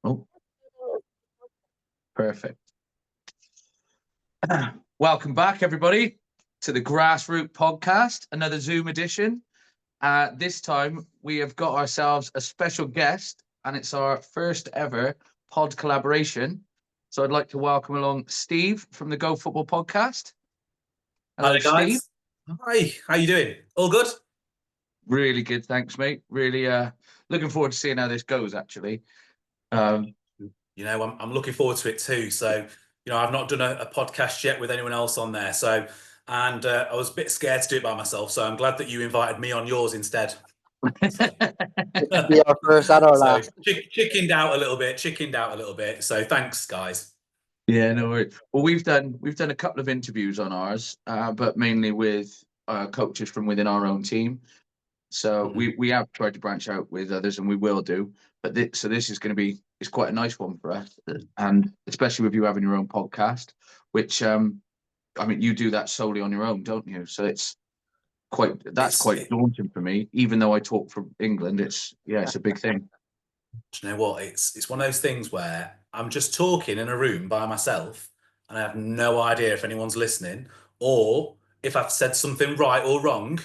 Oh, perfect. Welcome back, everybody, to the Grassroots podcast, another Zoom edition. This time, we have got ourselves a special guest, and it's our first ever pod collaboration. So I'd like to welcome along Steve from the Go Football podcast. Hello, hi, guys. Steve. Hi, how you doing? All good? Really good, thanks, mate. Really looking forward to seeing how this goes, actually. I'm looking forward to it too. So, I've not done a podcast yet with anyone else on there. So, and I was a bit scared to do it by myself. So I'm glad that you invited me on yours instead. Be our first and our last. Chickened out a little bit. So thanks, guys. Yeah, no worries. Well, we've done a couple of interviews on ours, but mainly with coaches from within our own team. So we have tried to branch out with others, and we will do. But this is going to be quite a nice one for us, and especially with you having your own podcast, which you do that solely on your own, don't you? So it's quite daunting for me, even though I talk from England. It's a big thing. Do you know what? It's one of those things where I'm just talking in a room by myself, and I have no idea if anyone's listening or if I've said something right or wrong.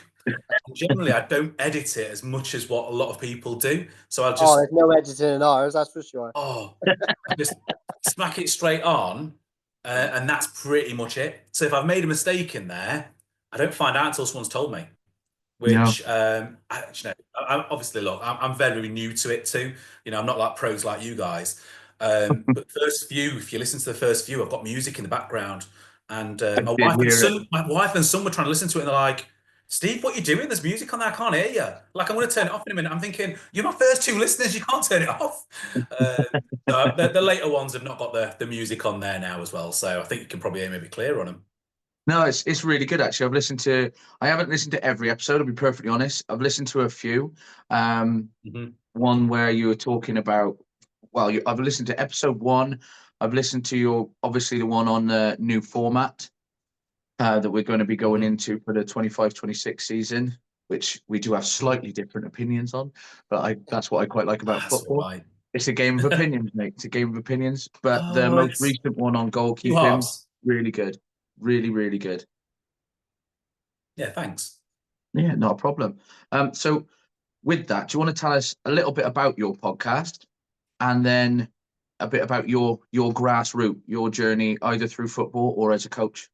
Generally, I don't edit it as much as what a lot of people do. So I'll just... Oh, there's no editing in ours, that's for sure. Oh, I just smack it straight on, and that's pretty much it. So if I've made a mistake in there, I don't find out until someone's told me. Which, obviously, look, I'm very new to it too. I'm not like pros like you guys. But if you listen to the first few, I've got music in the background. And my wife and son were trying to listen to it, and they're like, Steve, what are you doing? There's music on there. I can't hear you. Like, I'm going to turn it off in a minute. I'm thinking, you're my first two listeners. You can't turn it off. The later ones have not got the music on there now as well. So I think you can probably hear me a bit clearer on them. No, it's really good, actually. I haven't listened to every episode, I'll be perfectly honest. I've listened to a few. One where you were talking about, I've listened to episode 1. I've listened to obviously the one on the new format that we're going to be going into for the 25-26 season, which we do have slightly different opinions on, but that's what I quite like about football. Right. It's a game of opinions, mate. It's a game of opinions. But the most recent one on goalkeeping, really good. Really, really good. Yeah, thanks. Yeah, not a problem. So with that, do you want to tell us a little bit about your podcast and then a bit about your grassroots, your journey, either through football or as a coach?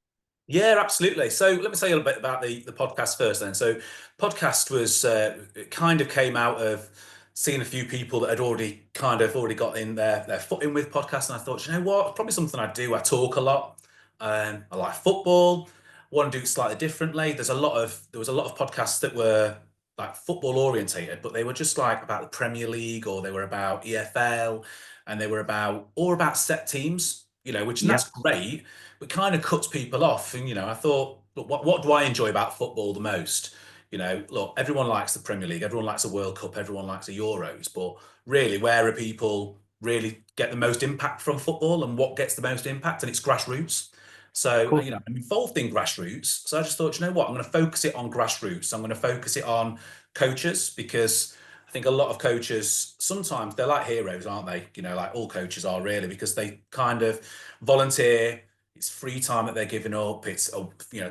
Yeah, absolutely. So let me tell you a little bit about the podcast first then. So podcast was, it kind of came out of seeing a few people that had already got in their foot in with podcasts. And I thought, you know what, it's probably something I do. I talk a lot. I like football. I want to do it slightly differently. There was a lot of podcasts that were like football orientated, but they were just like about the Premier League, or they were about EFL, and they were about set teams, which that's great. It kind of cuts people off. And, I thought, look, what do I enjoy about football the most? Look, everyone likes the Premier League, everyone likes a World Cup, everyone likes the Euros, but really, where are people really get the most impact from football, and what gets the most impact? And it's grassroots. So, cool. I'm involved in grassroots. So I just thought, you know what, I'm going to focus it on grassroots. I'm going to focus it on coaches, because I think a lot of coaches, sometimes they're like heroes, aren't they? Like all coaches are, really, because they kind of volunteer. It's free time that they're giving up. It's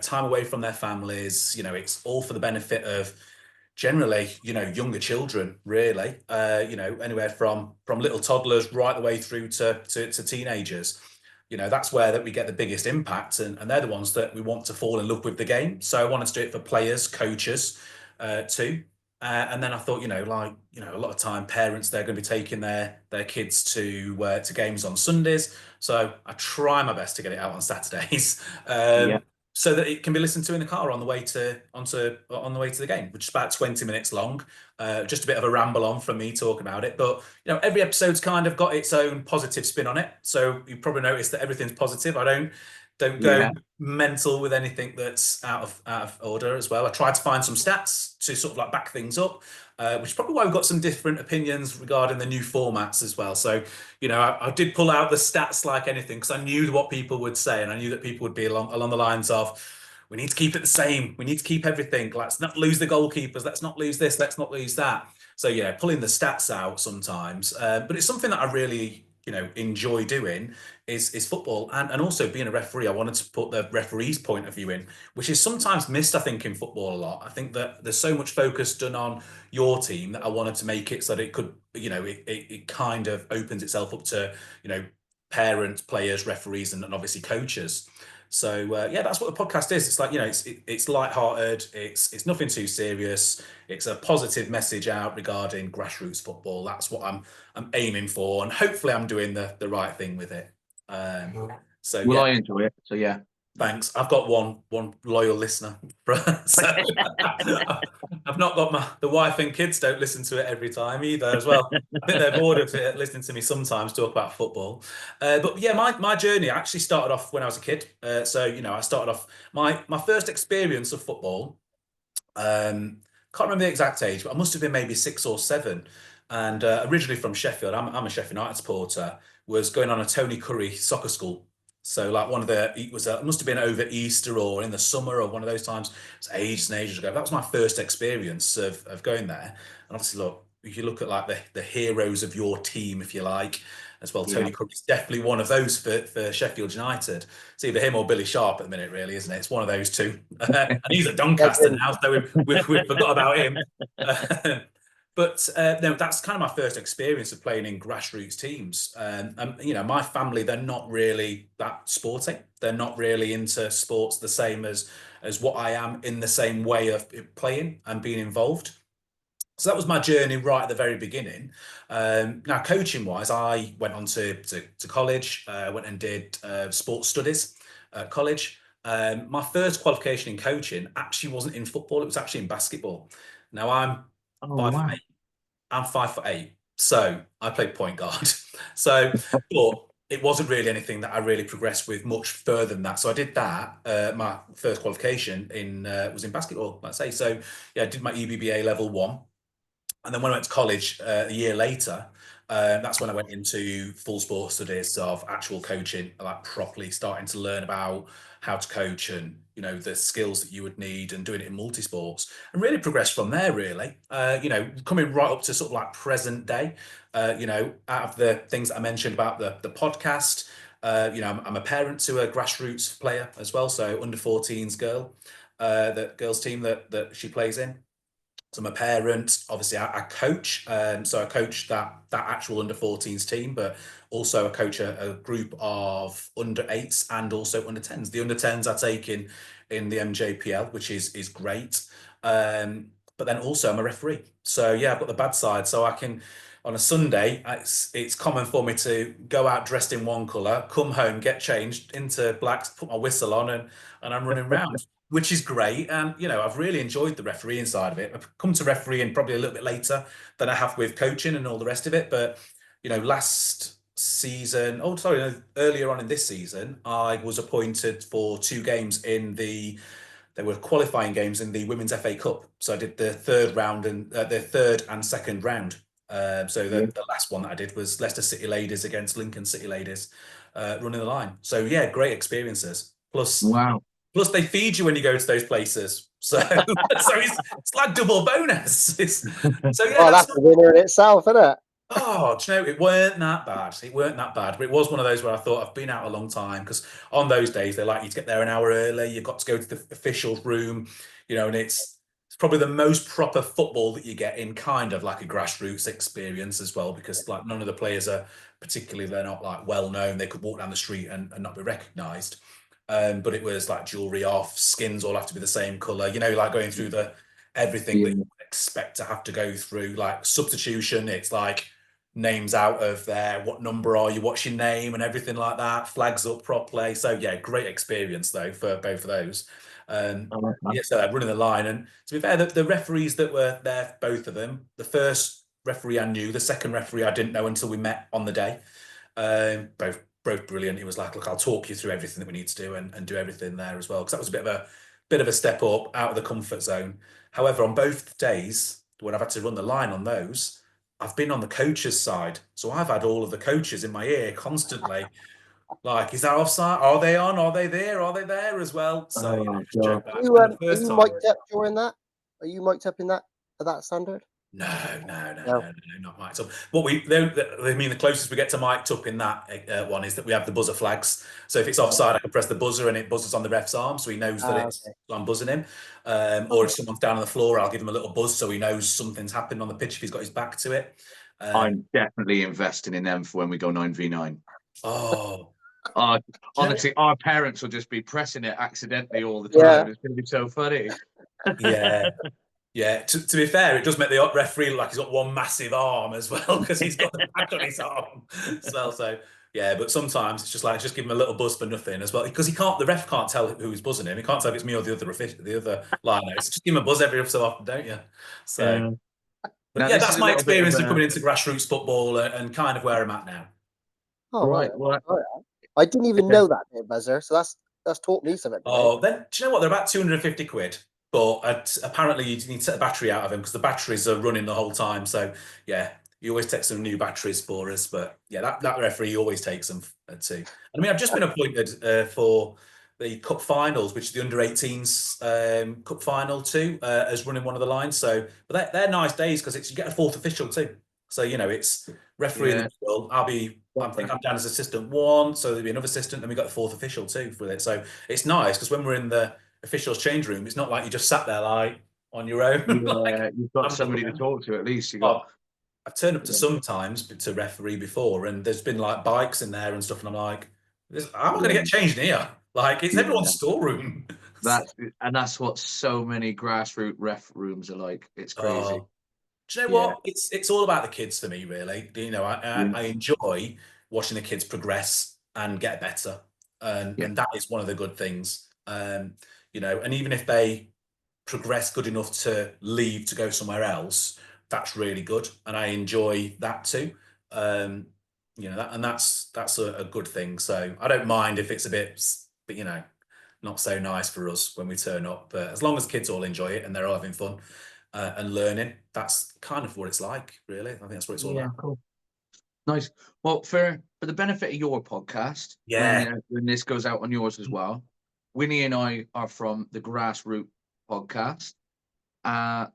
time away from their families. It's all for the benefit of generally, younger children, really. Anywhere from little toddlers right the way through to teenagers. That's where that we get the biggest impact, and they're the ones that we want to fall in love with the game. So I wanted to do it for players, coaches, too. And then I thought, a lot of time parents, they're going to be taking their kids to games on Sundays. So I try my best to get it out on Saturdays, so that it can be listened to in the car on the way to the game, which is about 20 minutes long. Just a bit of a ramble on from me talking about it, but every episode's kind of got its own positive spin on it. So you probably noticed that everything's positive. I don't go mental with anything that's out of order as well. I tried to find some stats to sort of like back things up, which is probably why we've got some different opinions regarding the new formats as well. So, I did pull out the stats like anything, because I knew what people would say, and I knew that people would be along the lines of, we need to keep it the same. We need to keep everything. Let's not lose the goalkeepers. Let's not lose this. Let's not lose that. So, pulling the stats out sometimes. But it's something that I really enjoy doing is football, and also being a referee. I wanted to put the referee's point of view in, which is sometimes missed, I think, in football a lot. I think that there's so much focus done on your team that I wanted to make it so that it could, it kind of opens itself up to, parents, players, referees, and obviously coaches. So that's what the podcast is. It's like, it's lighthearted. It's nothing too serious. It's a positive message out regarding grassroots football. That's what I'm aiming for, and hopefully I'm doing the right thing with it. I enjoy it. So yeah. Thanks. I've got one loyal listener. So I've not got the wife and kids don't listen to it every time either as well. I think they're bored of it, listening to me sometimes talk about football. But yeah, my journey actually started off when I was a kid. So, I started off my first experience of football. Can't remember the exact age, but I must have been maybe 6 or 7. And originally from Sheffield, I'm a Sheffield United supporter, was going on a Tony Curry soccer school. So like it must have been over Easter or in the summer or one of those times. It's ages and ages ago. That was my first experience of going there. And obviously, look, if you look at like the heroes of your team, if you like, as well, Tony Curry's definitely one of those for Sheffield United. It's either him or Billy Sharp at the minute, really, isn't it? It's one of those two. And he's at Doncaster now, so we've forgot about him. But no, that's kind of my first experience of playing in grassroots teams. My family, they're not really that sporty. They're not really into sports the same as what I am, in the same way of playing and being involved. So that was my journey right at the very beginning. Now, coaching wise, I went on to college, went and did sports studies at college. My first qualification in coaching actually wasn't in football. It was actually in basketball. Now I'm 5'8". I'm 5'8", so I played point guard. So, but it wasn't really anything that I really progressed with much further than that. So I did that. My first qualification was in basketball, let's say. So yeah, I did my EBBA level 1, and then when I went to college a year later, that's when I went into full sport studies of actual coaching, like properly starting to learn about how to coach and the skills that you would need, and doing it in multi-sports, and really progressed from there, really. Coming right up to sort of like present day. Out of the things that I mentioned about the podcast, I'm a parent to a grassroots player as well, so under 14s the girls team that she plays in. So I'm a parent, obviously I coach, so I coach that actual under 14s team, but also I coach a group of under 8s and also under 10s. The under 10s I take in the MJPL, which is great. But then also I'm a referee. So yeah, I've got the bad side. So I can, on a Sunday, it's common for me to go out dressed in one colour, come home, get changed into blacks, put my whistle on, and I'm running around. Which is great. And, I've really enjoyed the refereeing side of it. I've come to refereeing probably a little bit later than I have with coaching and all the rest of it. But, last season, earlier on in this season, I was appointed for 2 games there were qualifying games in the Women's FA Cup. So I did the third round and the third and second round. So the last one that I did was Leicester City Ladies against Lincoln City Ladies, running the line. So yeah, great experiences. Plus, they feed you when you go to those places, so it's like double bonus. So yeah, that's the winner in itself, isn't it? Oh, do you know, it weren't that bad. But it was one of those where I thought, I've been out a long time, because on those days they like you to get there an hour early. You've got to go to the officials' room, and it's probably the most proper football that you get in kind of like a grassroots experience as well, because like none of the players are they're not like well known. They could walk down the street and not be recognised. But it was like jewelry off, skins all have to be the same colour, like going through everything that you would expect to have to go through, like substitution. It's like names out of there, what number are you, what's your name, and everything like that, flags up properly. So yeah, great experience though for both of those. So running the line, and to be fair, the referees that were there, both of them, the first referee I knew, the second referee I didn't know until we met on the day. Both brilliant. He was like, look, I'll talk you through everything that we need to do and do everything there as well, because that was a bit of a step up out of the comfort zone. However, on both days when I've had to run the line on those, I've been on the coach's side, so I've had all of the coaches in my ear constantly. Like, is that offside? Are they on? Are they there? Are they there as well? So are you mic'd up during that? Are you mic'd up in that at that standard? No, No. not mic'd up. The closest we get to mic'd up in that one is that we have the buzzer flags. So if it's offside, I can press the buzzer and it buzzes on the ref's arm, so he knows that Okay. I'm buzzing him. Or if someone's down on the floor, I'll give him a little buzz so he knows something's happened on the pitch if he's got his back to it. I'm definitely investing in them for when we go 9v9. Oh, Honestly, our parents will just be pressing it accidentally all the time. Yeah. It's going to be so funny. yeah. Yeah, to be fair, it does make the referee look like he's got one massive arm as well because he's got the back on his arm as well. So yeah, but sometimes it's just give him a little buzz for nothing as well because the ref can't tell who's buzzing him. He can't tell if it's me or the other liner. It's just give him a buzz every so often, don't you? So, but that's my experience of coming into grassroots football and kind of where I'm at now. Oh, right. Well, I didn't even know that bit, buzzer. So that's taught me something. Oh, then do you know what? They're about 250 quid. But apparently you need to take the battery out of them because the batteries are running the whole time. So yeah, you always take some new batteries for us. But yeah, that referee always takes them too. I mean, I've just been appointed for the cup finals, which is the under-18s cup final too, as running one of the lines. So, but they're nice days because you get a fourth official too. So it's referee in the middle. I think I'm down as assistant one, so there'll be another assistant, and we got the fourth official too with it. So it's nice because when we're in the officials change room, it's not like you just sat there like on your own. Yeah, you've got somebody to talk to at least. I've turned up to sometimes to referee before, and there's been like bikes in there and stuff, and I'm like, how am I going to get changed in here? Like it's everyone's storeroom. That's what so many grassroots ref rooms are like. It's crazy. Do you know what? It's all about the kids for me, really. I enjoy watching the kids progress and get better, and that is one of the good things. And even if they progress good enough to leave to go somewhere else, that's really good, and I enjoy that too. And that's a good thing. So I don't mind if it's a bit, but not so nice for us when we turn up. But as long as kids all enjoy it and they're all having fun and learning, that's kind of what it's like, really. I think that's what it's all about. Cool. Nice. Well, for the benefit of your podcast, when this goes out on yours as well, Winnie and I are from the Grassroots podcast. I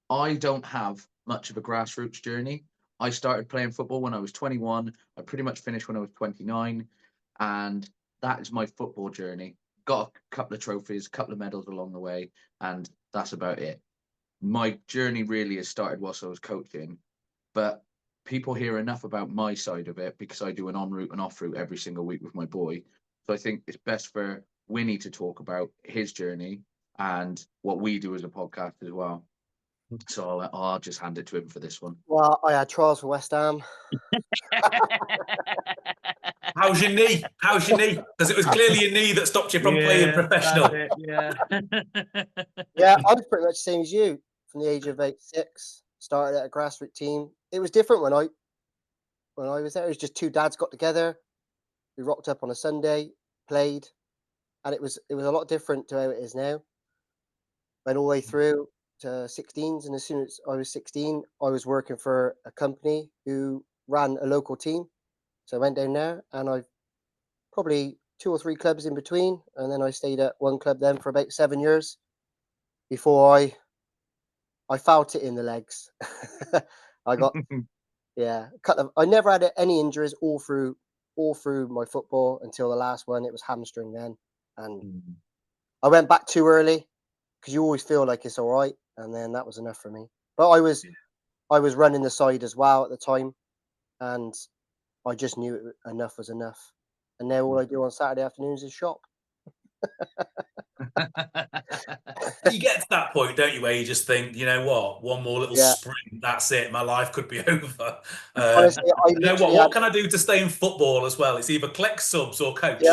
don't have much of a grassroots journey. I started playing football when I was 21. I pretty much finished when I was 29. And that is my football journey. Got a couple of trophies, a couple of medals along the way, and that's about it. My journey really has started whilst I was coaching, but people hear enough about my side of it because I do an en route and off route every single week with my boy. So I think it's best for Winnie to talk about his journey and what we do as a podcast as well. So I'll just hand it to him for this one. Well, I had trials for West Ham. How's your knee? Because it was clearly your knee that stopped you from playing professional. Yeah, I was pretty much the same as you. From the age of 6, started at a grassroots team. It was different when I was there. It was just two dads got together. We rocked up on a Sunday, played, and it was a lot different to how it is now. Went all the way through to 16s, and as soon as I was 16, I was working for a company who ran a local team. So I went down there, and I probably 2 or 3 clubs in between, and then I stayed at one club then for about 7 years before I felt it in the legs. I got I never had any injuries all through my football until the last one. It was hamstring then, and I went back too early because you always feel like it's all right, and then that was enough for me. But I was running the side as well at the time, and I just knew enough was enough. And now all I do on Saturday afternoons is shop. You get to that point, don't you, where you just think, you know what, one more little sprint, that's it, my life could be over. Honestly, you know what can I do to stay in football as well? It's either collect subs or coach.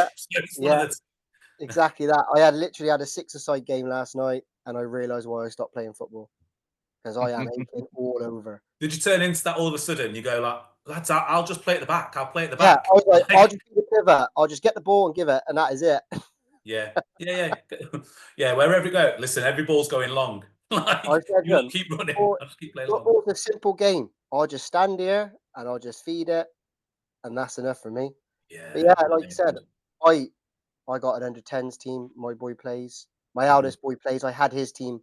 Exactly that. I literally had a 6-a-side game last night, and I realised why I stopped playing football, because I am aching all over. Did you turn into that all of a sudden? You go like, lads, I'll just play at the back. I'll play at the back. Yeah, I was like, I'll just be the pivot. I'll just get the ball and give it, and that is it. Yeah. Wherever you go, listen, every ball's going long. You keep running. I'll just keep playing long. It's a simple game. I'll just stand here and I'll just feed it, and that's enough for me. But like you said, I got an under-10s team. My boy plays. My eldest boy plays. I had his team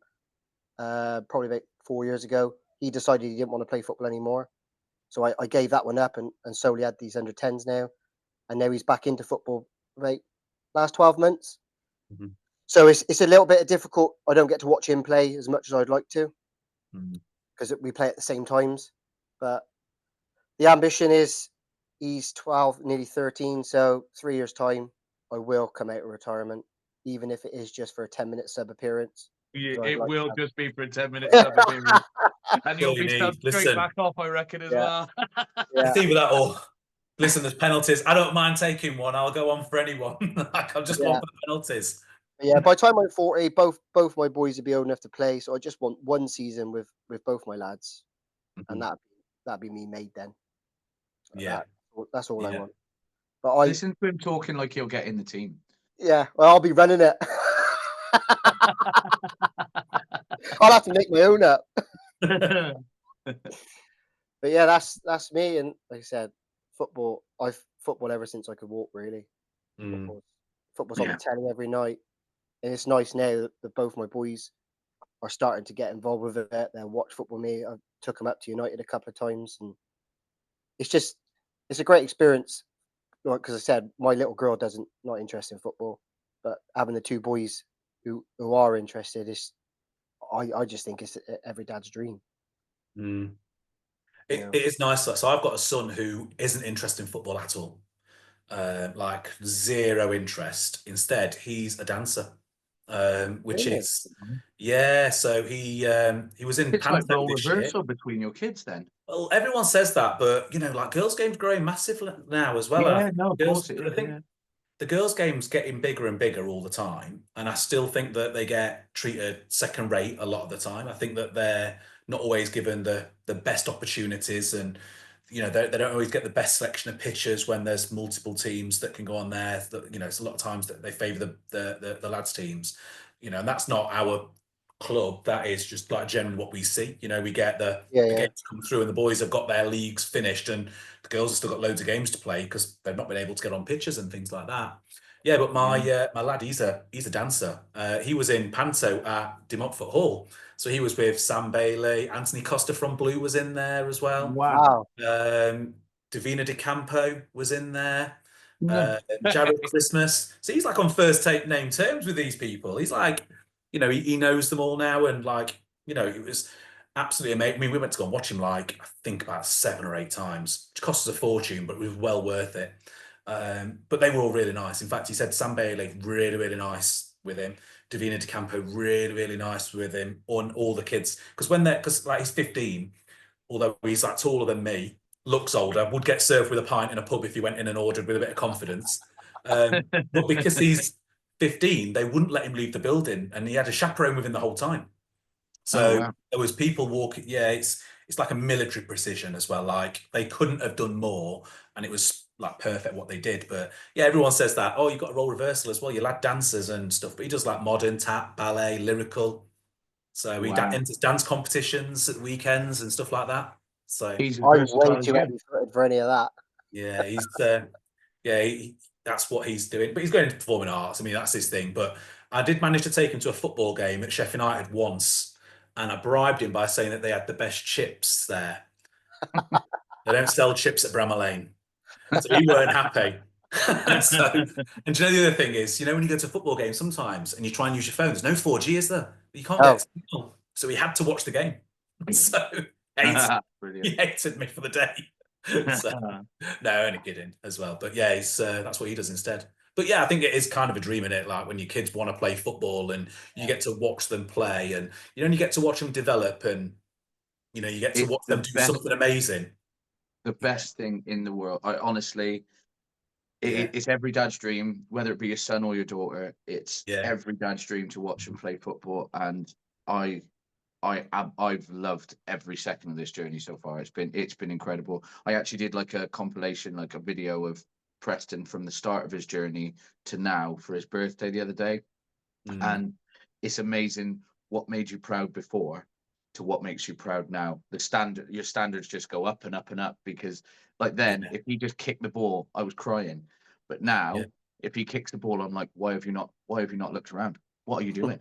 probably about 4 years ago. he decided he didn't want to play football anymore. So I gave that one up and solely had these under 10s now. And now he's back into football, right? Last 12 months. Mm-hmm. So it's a little bit difficult. I don't get to watch him play as much as I'd like to because we play at the same times. But the ambition is he's 12, nearly 13. So 3 years' time, I will come out of retirement, even if it is just for a 10-minute sub appearance. It will just be for a 10-minute sub appearance. And you'll be subbed straight back off, I reckon, as well. It's either that or, listen, there's penalties. I don't mind taking one. I'll go on for anyone. I'll just go on for the penalties. Yeah, by the time I'm 40, both my boys will be old enough to play. So I just want one season with both my lads. And that'd be me made then. Yeah. That's all I want. But I listen to him talking like he'll get in the team. Yeah, well, I'll be running it. I'll have to make my own up. But yeah, that's me. And like I said, football. I've football ever since I could walk. Really, football's on the telly every night, and it's nice now that both my boys are starting to get involved with it. They'll watch football with me. I took them up to United a couple of times, and it's a great experience. Because I said my little girl not interested in football, but having the two boys who are interested is, I just think it's every dad's dream. It is nice. So I've got a son who isn't interested in football at all, like zero interest. Instead, he's a dancer, which is So he was in It's like Panto role this reversal year. between your kids then. Well, everyone says that, but like girls' games growing massive now as well. Yeah, no, of course it is. I think the girls' game's getting bigger and bigger all the time, and I still think that they get treated second rate a lot of the time. I think that they're not always given the best opportunities, and they don't always get the best selection of pitches when there's multiple teams that can go on there. It's a lot of times that they favour the lads teams, and that's not our club. That is just like generally what we see. We get the games come through, and the boys have got their leagues finished, and the girls have still got loads of games to play because they've not been able to get on pitches and things like that. Yeah, but my lad, he's a dancer. He was in Panto at De Montfort Hall, so he was with Sam Bailey. Anthony Costa from Blue was in there as well. Wow. Davina De Campo was in there. Jared Christmas. So he's like on first name terms with these people. He's like, he knows them all now, and it was absolutely amazing. I mean, we went to go and watch him I think about 7 or 8 times, which cost us a fortune, but it was well worth it. But they were all really nice. In fact, he said Sam Bailey, really, really nice with him. Davina De Campo, really, really nice with him. On all the kids, because he's 15, although he's taller than me, looks older, would get served with a pint in a pub if he went in and ordered with a bit of confidence. But because he's 15, they wouldn't let him leave the building, and he had a chaperone with him the whole time. So there was people walking. Yeah, it's like a military precision as well. They couldn't have done more, and it was perfect what they did. But yeah, everyone says that. Oh, you've got a role reversal as well. You lad dancers and stuff, but he does modern, tap, ballet, lyrical. So he enters dance competitions at weekends and stuff like that. So he's I'm way too heavy-footed for any of that. Yeah, he's that's what he's doing. But he's going into performing arts. I mean, that's his thing. But I did manage to take him to a football game at Sheffield United once, and I bribed him by saying that they had the best chips there. They don't sell chips at Bramall Lane. So he weren't happy. And do you know the other thing is, when you go to a football game sometimes and you try and use your phone, there's no 4G, is there? You can't get a signal. So he had to watch the game. So he hated me for the day. No, only kidding as well. But yeah, that's what he does instead. But yeah, I think it is kind of a dream in it, when your kids want to play football and you get to watch them play, and you get to watch them develop, and you get to watch them do something amazing. The best thing in the world. I honestly, it's every dad's dream, whether it be your son or your daughter. It's every dad's dream to watch them play football, and I've loved every second of this journey so far. It's been incredible. I actually did a compilation, a video of Preston from the start of his journey to now for his birthday the other day, and it's amazing what made you proud before to what makes you proud now. Your standards just go up and up and up, because then if he just kicked the ball, I was crying, but now if he kicks the ball, I'm like, why have you not looked around? What are you doing?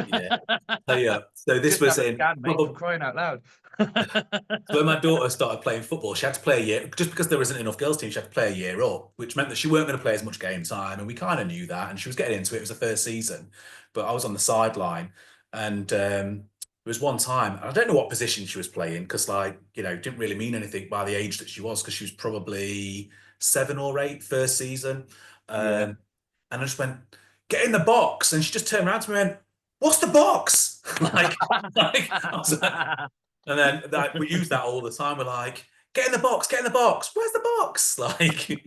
Yeah. So this Just was have a in scan, mate, for crying out loud. So when my daughter started playing football, she had to play a year, just because there wasn't enough girls team, she had to play a year up, which meant that she weren't going to play as much game time. And we kind of knew that. And she was getting into it. It was the first season, but I was on the sideline. And there was one time, I don't know what position she was playing, because, like, you know, it didn't really mean anything by the age that she was, because she was probably 7 or 8 first season. Yeah. And I just went, get in the box. And she just turned around to me and went, what's the box? I was like, and then we use that all the time. We're like, get in the box, get in the box. Where's the box? Like,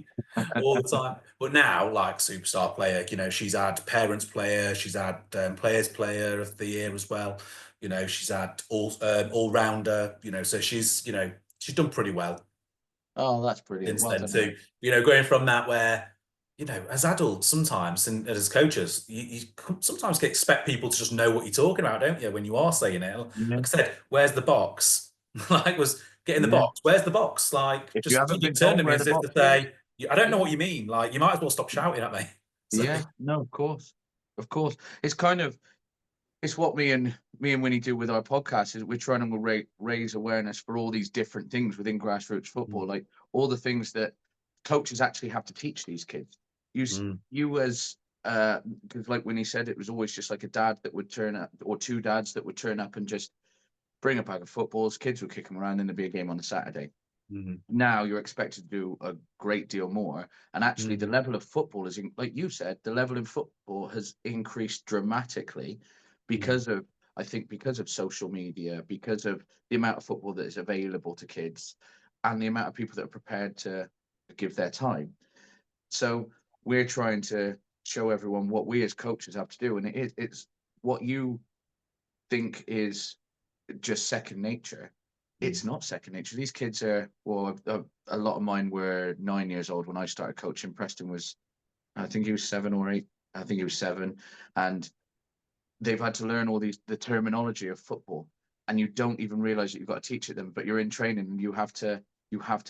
all the time. But now, like, superstar player, you know, she's had parents player, she's had players player of the year as well. You know, she's had all rounder. You know, so she's done pretty well Oh, that's brilliant. since Well then done, too. mate. You know, going from that where, you know, as adults sometimes and as coaches, you sometimes expect people to just know what you're talking about, don't you? When you are saying it, like Yeah. I said, where's the box? Like, was get in the Yeah. box. Where's the box? Like, If you just haven't you been turned told to me where as the if to box is, say, I don't know yeah. what you mean. Like, you might as well stop shouting at me. So, Yeah, no, of course. Of course. It's kind of, it's what me and Winnie do with our podcast, is we're trying to raise awareness for all these different things within grassroots football, like all the things that coaches actually have to teach these kids. You as because, like Winnie said, it was always just like a dad that would turn up, or two dads that would turn up and just bring a bag of footballs. Kids would kick them around, and there'd be a game on a Saturday. Now you're expected to do a great deal more, and actually the level of football is, like you said, the level in football has increased dramatically because of, I think, because of social media, because of the amount of football that is available to kids, and the amount of people that are prepared to give their time. So we're trying to show everyone what we as coaches have to do, and it's what you think is just second nature. It's not second nature. These kids are, well, a lot of mine were 9 years old when I started coaching. Preston was, I think he was 7 or 8. I think he was 7. And they've had to learn all the terminology of football. And you don't even realize that you've got to teach it them, but you're in training and you have to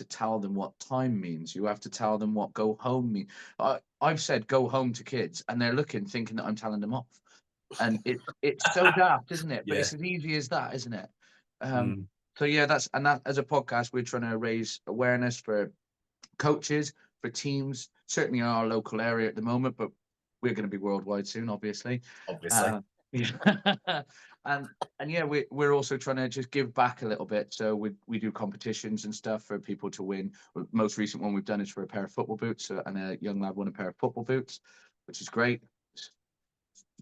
tell them what time means. You have to tell them what go home means. I've said go home to kids, and they're looking, thinking that I'm telling them off. And it's so daft, isn't it? But it's as easy as that, isn't it? So yeah, that as a podcast, we're trying to raise awareness for coaches, for teams, certainly in our local area at the moment, but we're going to be worldwide soon, obviously. And yeah, we're also trying to just give back a little bit. So we do competitions and stuff for people to win. The most recent one we've done is for a pair of football boots, and a young lad won a pair of football boots, which is great.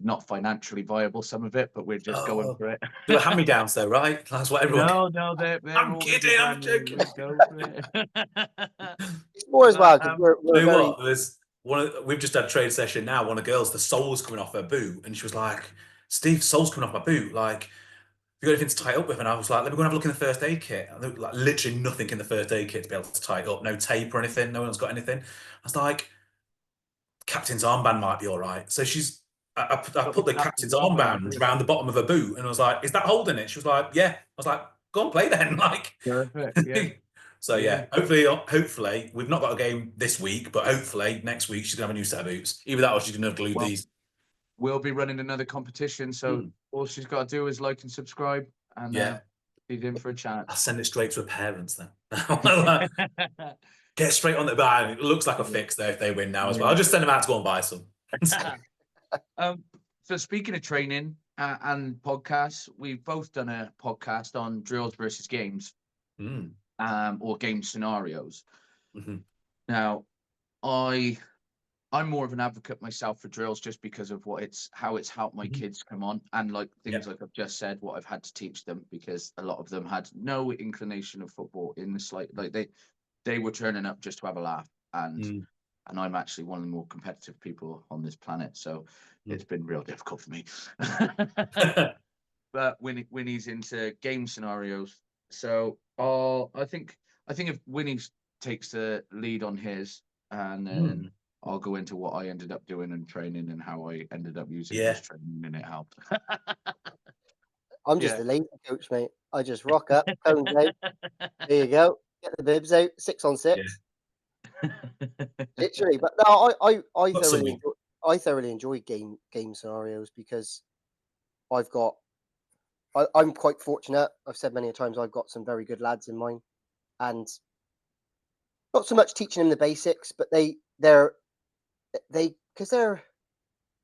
Not financially viable, some of it, but we're just going for it. Do a hand-me-downs though, right? That's what everyone. No, they're I'm all kidding. I'm brand new. joking. We'll go for it. It's more as well because we're you know very. what? There's we've just had a trade session now. One of the girls, the sole's coming off her boot, and she was like, "Steve, sole's coming off my boot. Like, you got anything to tie it up with?" And I was like, "Let me go and have a look in the first aid kit." And there was, like, literally nothing in the first aid kit to be able to tie it up. No tape or anything. No one's got anything. I was like, "Captain's armband might be all right." So I put the captain's armband around the bottom of her boot, and I was like, "Is that holding it?" She was like, "Yeah." I was like, "Go and play then." Like, perfect. Yeah. So yeah, hopefully we've not got a game this week, but hopefully next week she's gonna have a new set of boots. Either that or she's gonna glue these. We'll be running another competition, so all she's got to do is like and subscribe, and she's in for a chance. I'll send it straight to her parents then. Get straight on the bag. It looks like a fix though if they win now as well. I'll just send them out to go and buy some. So speaking of training and podcasts, we've both done a podcast on drills versus games, or game scenarios. Now, I'm more of an advocate myself for drills, just because of how it's helped my kids come on, and like things like I've just said, what I've had to teach them, because a lot of them had no inclination of football in the slight. Like they were turning up just to have a laugh, and I'm actually one of the more competitive people on this planet, so it's been real difficult for me. But Winnie's into game scenarios, so I think if Winnie takes the lead on his, and then I'll go into what I ended up doing and training, and how I ended up using his training, and it helped. I'm just a lazy coach, mate. I just rock up, cones out. There you go. Get the bibs out. 6 on 6. Literally, but no, I thoroughly enjoy game scenarios, because I'm quite fortunate. I've said many times I've got some very good lads in mine, and not so much teaching them the basics, but they're because they're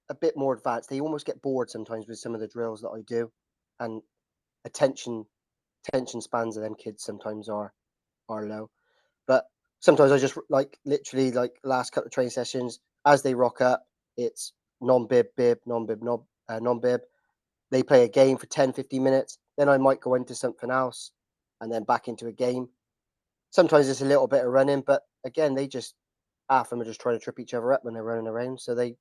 a bit more advanced. They almost get bored sometimes with some of the drills that I do, and attention spans of them kids sometimes are low. But sometimes I just like literally like last couple of training sessions as they rock up, it's non-bib, bib, non-bib, non-bib. They play a game for 10, 15 minutes. Then I might go into something else and then back into a game. Sometimes it's a little bit of running, but again, half of them are just trying to trip each other up when they're running around. So at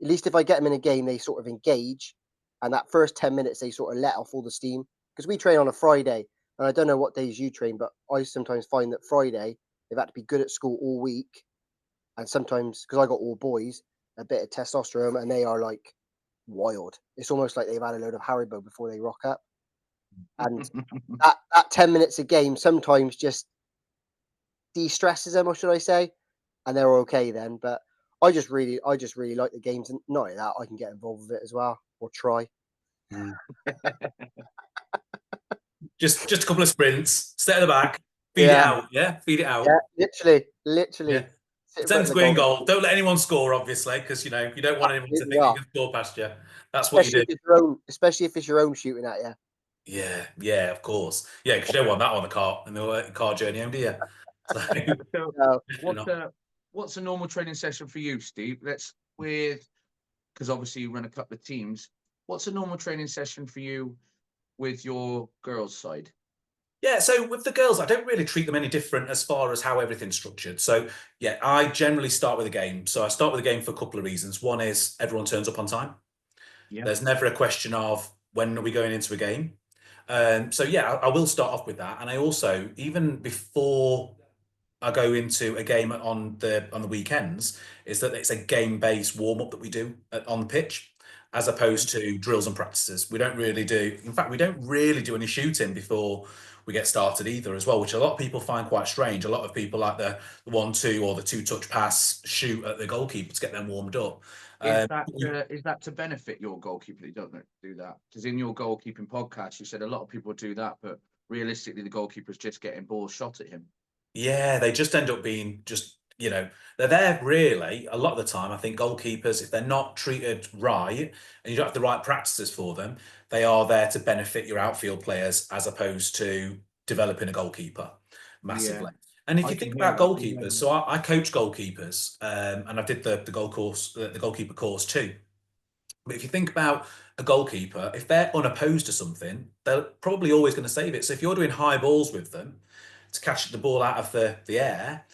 least if I get them in a game, they sort of engage. And that first 10 minutes, they sort of let off all the steam. Because we train on a Friday. And I don't know what days you train, but I sometimes find that Friday, they've had to be good at school all week. And sometimes, because I got all boys, a bit of testosterone, and they are like wild. It's almost like they've had a load of Haribo before they rock up. And that 10 minutes a game sometimes just de-stresses them, or should I say? And they're okay then. But I just really like the games, and not only that, I can get involved with it as well, or try. Just a couple of sprints, stay at the back, feed it out. Yeah, feed it out. Yeah, literally. Yeah. Pretend to go in goal. Don't let anyone score, obviously, because you don't want anyone to think you can score past you. That's what you do. Especially if it's your own shooting at you. Yeah, of course. Yeah, because you don't want that on the car journey home, do you? So, what's a normal training session for you, Steve? Because obviously you run a couple of teams. What's a normal training session for you with your girls' side? Yeah, so with the girls, I don't really treat them any different as far as how everything's structured. So yeah, I generally start with a game. So I start with a game for a couple of reasons. One is everyone turns up on time. Yeah. There's never a question of when are we going into a game. So yeah, I will start off with that. And I also, even before I go into a game on the weekends, is that it's a game-based warm-up that we do on the pitch, as opposed to drills and practices. We don't really do any shooting before we get started either as well, which a lot of people find quite strange. A lot of people like the 1-2 or the 2-touch pass shoot at the goalkeeper to get them warmed up. Is that to benefit your goalkeeper? You don't do that, because in your goalkeeping podcast, you said a lot of people do that, but realistically, the goalkeeper's just getting balls shot at him. Yeah, they just end up being they're there really a lot of the time. I think goalkeepers, if they're not treated right and you don't have the right practices for them, they are there to benefit your outfield players as opposed to developing a goalkeeper massively. Yeah. And if you think about goalkeepers, so I coach goalkeepers, and I did the goalkeeper course too. But if you think about a goalkeeper, if they're unopposed to something, they're probably always going to save it. So if you're doing high balls with them to catch the ball out of the air,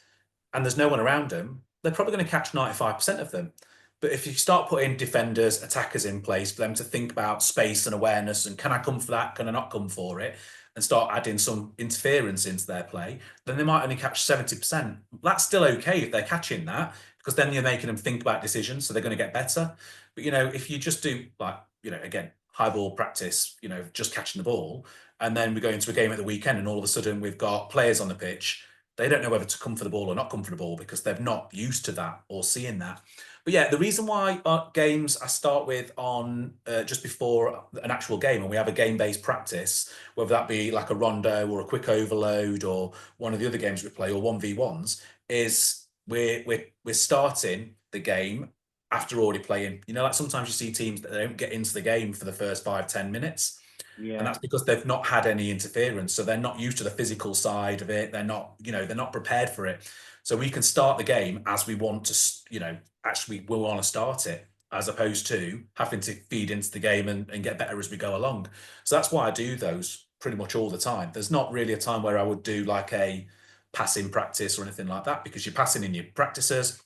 and there's no one around them, they're probably going to catch 95% of them. But if you start putting defenders, attackers in place for them to think about space and awareness and can I come for that, can I not come for it, and start adding some interference into their play, then they might only catch 70%. That's still okay if they're catching that, because then you're making them think about decisions, so they're going to get better. But, if you just do again, high ball practice, just catching the ball, and then we go into a game at the weekend and all of a sudden we've got players on the pitch, they don't know whether to come for the ball or not come for the ball because they're not used to that or seeing that. But yeah, the reason why games I start with on just before an actual game, and we have a game-based practice, whether that be like a rondo or a quick overload or one of the other games we play or 1v1s, is we're starting the game after already playing. Like sometimes you see teams that they don't get into the game for the first 5-10 minutes. Yeah. And that's because they've not had any interference. So they're not used to the physical side of it. They're not, they're not prepared for it. So we can start the game as we want to, actually we want to start it, as opposed to having to feed into the game and get better as we go along. So that's why I do those pretty much all the time. There's not really a time where I would do like a passing practice or anything like that, because you're passing in your practices.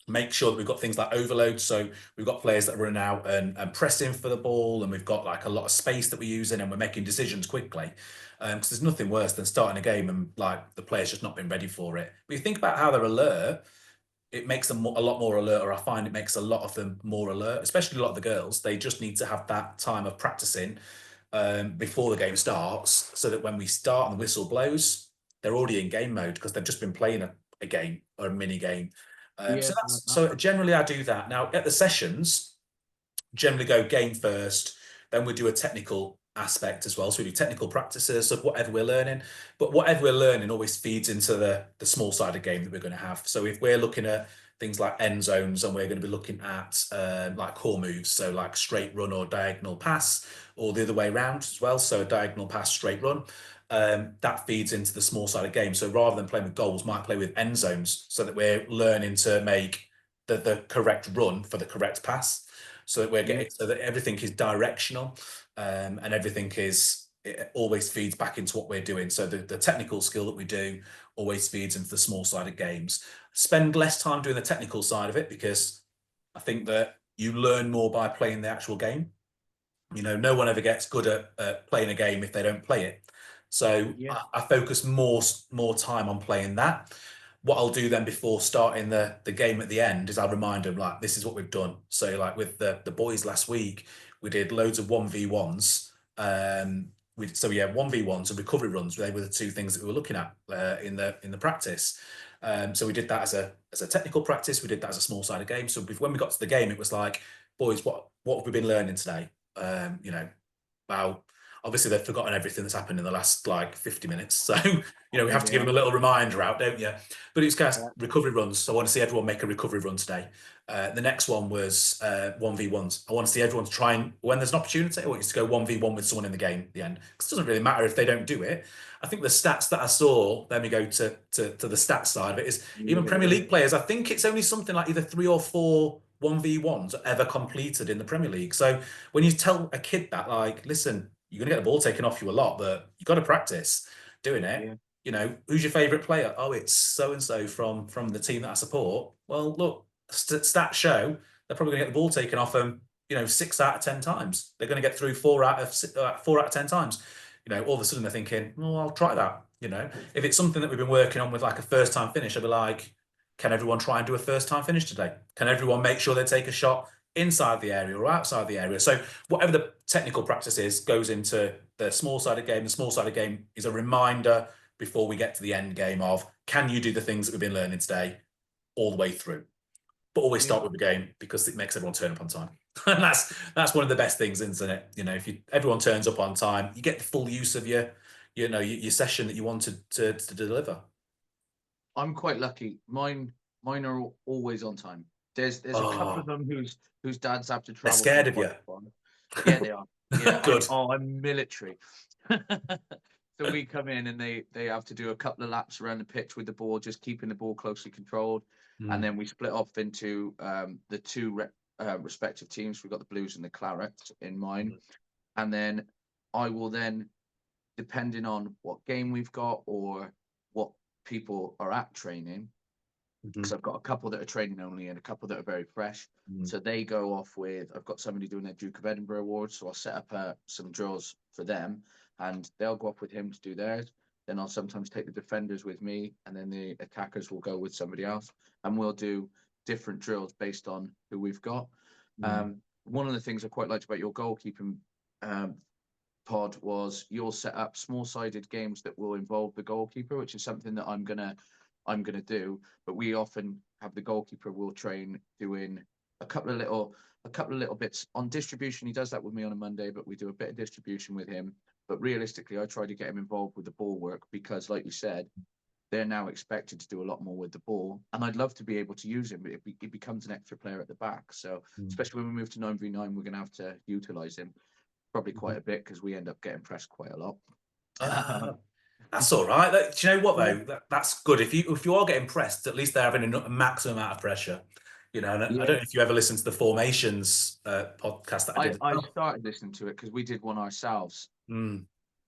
Make sure that we've got things like overload. So we've got players that run out and pressing for the ball, and we've got like a lot of space that we're using, and we're making decisions quickly. Because there's nothing worse than starting a game and like the players just not been ready for it. But you think about how they're alert, it makes them a lot more alert, or I find it makes a lot of them more alert, especially a lot of the girls. They just need to have that time of practicing before the game starts, so that when we start and the whistle blows, they're already in game mode because they've just been playing a game or a mini game. So generally I do that. Now at the sessions, generally go game first, Then we do a technical aspect as well. So we do technical practices of whatever we're learning, but whatever we're learning always feeds into the small-sided game that we're going to have. So if we're looking at things like end zones, and we're going to be looking at like core moves, so like straight run or diagonal pass, or the other way around as well. So a diagonal pass, straight run. That feeds into the small-sided game. So rather than playing with goals, might play with end zones, so that we're learning to make the correct run for the correct pass, so that we're getting so that everything is directional, and everything it always feeds back into what we're doing. So the technical skill that we do always feeds into the small-sided games. Spend less time doing the technical side of it, because I think that you learn more by playing the actual game. You know, no one ever gets good at playing a game if they don't play it. So I focus more time on playing that. What I'll do then before starting the game at the end is I'll remind them, like, this is what we've done. So like with the boys last week, we did loads of 1v1s. 1v1s and recovery runs. They were the two things that we were looking at in the practice. So we did that as a technical practice. We did that as a small-sided game. So when we got to the game, it was like, boys, what have we been learning today? You know, about obviously they've forgotten everything that's happened in the last like 50 minutes. So, you know, we have to give them a little reminder out, don't you? But it's guys, recovery runs. So I want to see everyone make a recovery run today. The next one was 1v1s. I want to see everyone try, and when there's an opportunity, I want you to go 1v1 with someone in the game at the end. Because it doesn't really matter if they don't do it. I think the stats that I saw, let me go to the stats side of it, is even Premier League players, I think it's only something like either 3 or 4 1v1s ever completed in the Premier League. So when you tell a kid that, like, listen, you're going to get the ball taken off you a lot, but you've got to practice doing it. Yeah. You know, who's your favourite player? Oh, it's so-and-so from the team that I support. Well, look, stats show they're probably going to get the ball taken off them, you know, 6 out of 10 times. They're going to get through 4 out of 10 times. You know, all of a sudden they're thinking, well, I'll try that. You know, if it's something that we've been working on with like a first-time finish, I'll be like, can everyone try and do a first-time finish today? Can everyone make sure they take a shot inside the area or outside the area? So whatever the technical practice is goes into the small-sided game. The small-sided game is a reminder before we get to the end game of, can you do the things that we've been learning today all the way through? But always start with the game, because it makes everyone turn up on time. And that's one of the best things, isn't it? You know, if everyone turns up on time, you get the full use of your session that you wanted to deliver. I'm quite lucky. Mine are always on time. There's a couple of them whose dads have to travel. They're scared of you. Yeah, they are. Yeah, good. I'm military. So we come in and they have to do a couple of laps around the pitch with the ball, just keeping the ball closely controlled, and then we split off into the two respective teams. We've got the Blues and the Clarets in mine, and then I will then, depending on what game we've got or what people are at training, because I've got a couple that are training only and a couple that are very fresh. So they go off with, I've got somebody doing their Duke of Edinburgh Awards, so I'll set up some drills for them, and they'll go off with him to do theirs. Then I'll sometimes take the defenders with me, and then the attackers will go with somebody else, and we'll do different drills based on who we've got. One of the things I quite liked about your goalkeeping pod was you'll set up small-sided games that will involve the goalkeeper, which is something that I'm gonna do. But we often have the goalkeeper will train doing a couple of little bits on distribution. He does that with me on a Monday, but we do a bit of distribution with him. But realistically, I try to get him involved with the ball work, because, like you said, they're now expected to do a lot more with the ball, and I'd love to be able to use him. It becomes an extra player at the back. So especially when we move to 9v9, we're going to have to utilize him probably quite a bit, because we end up getting pressed quite a lot. That's all right. Do you know what though? That's good. If you are getting pressed, at least they're having a maximum amount of pressure. You know, and I don't know if you ever listened to the Formations podcast that I did. I started listening to it because we did one ourselves.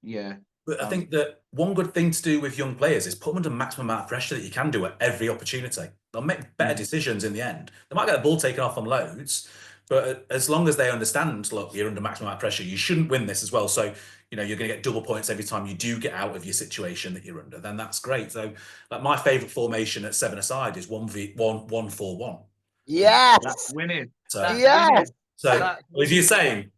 Yeah. But I think that one good thing to do with young players is put them under maximum amount of pressure that you can do at every opportunity. They'll make better decisions in the end. They might get the ball taken off them loads, but as long as they understand, look, you're under maximum amount of pressure, you shouldn't win this as well. So, you know, you're going to get double points every time you do get out of your situation that you're under. Then that's great. So, like, my favourite formation at 7-a-side is 1-4-1. Yes. That's winning. So, yes. So, if you're saying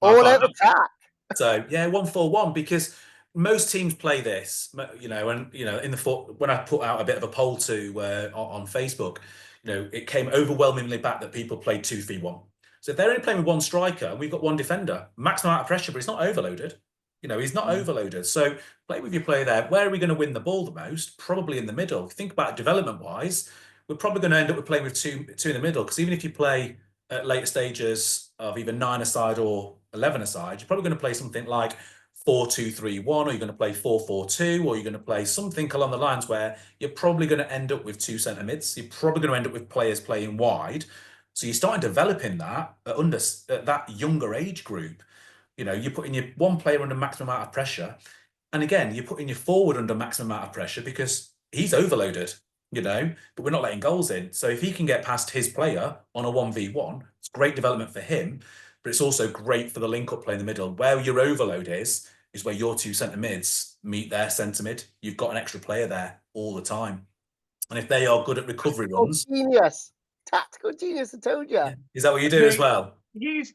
all out attack. So yeah, 1-4-1, because most teams play this, you know, and you know, when I put out a bit of a poll to on Facebook, you know, it came overwhelmingly back that people played 2-3-1. So if they're only playing with one striker and we've got one defender, maximum amount of pressure, but it's not overloaded. You know, he's not overloaded. So play with your player there. Where are we going to win the ball the most? Probably in the middle. If you think about it development-wise, we're probably going to end up with playing with two in the middle, because even if you play at later stages of either 9-a-side or 11-a-side, you're probably going to play something like 4-2-3-1, or you're going to play 4-4-2, or you're going to play something along the lines where you're probably going to end up with two centre mids. You're probably going to end up with players playing wide. So you're starting developing that at that younger age group. You know, you're putting your one player under maximum amount of pressure. And again, you're putting your forward under maximum amount of pressure because he's overloaded, you know, but we're not letting goals in. So if he can get past his player on a 1v1, it's great development for him, but it's also great for the link-up play in the middle. Where your overload is where your two centre mids meet their centre mid. You've got an extra player there all the time. And if they are good at recovery runs... Genius. Tactical genius, I told you. Yeah. Is that what you do as well? He's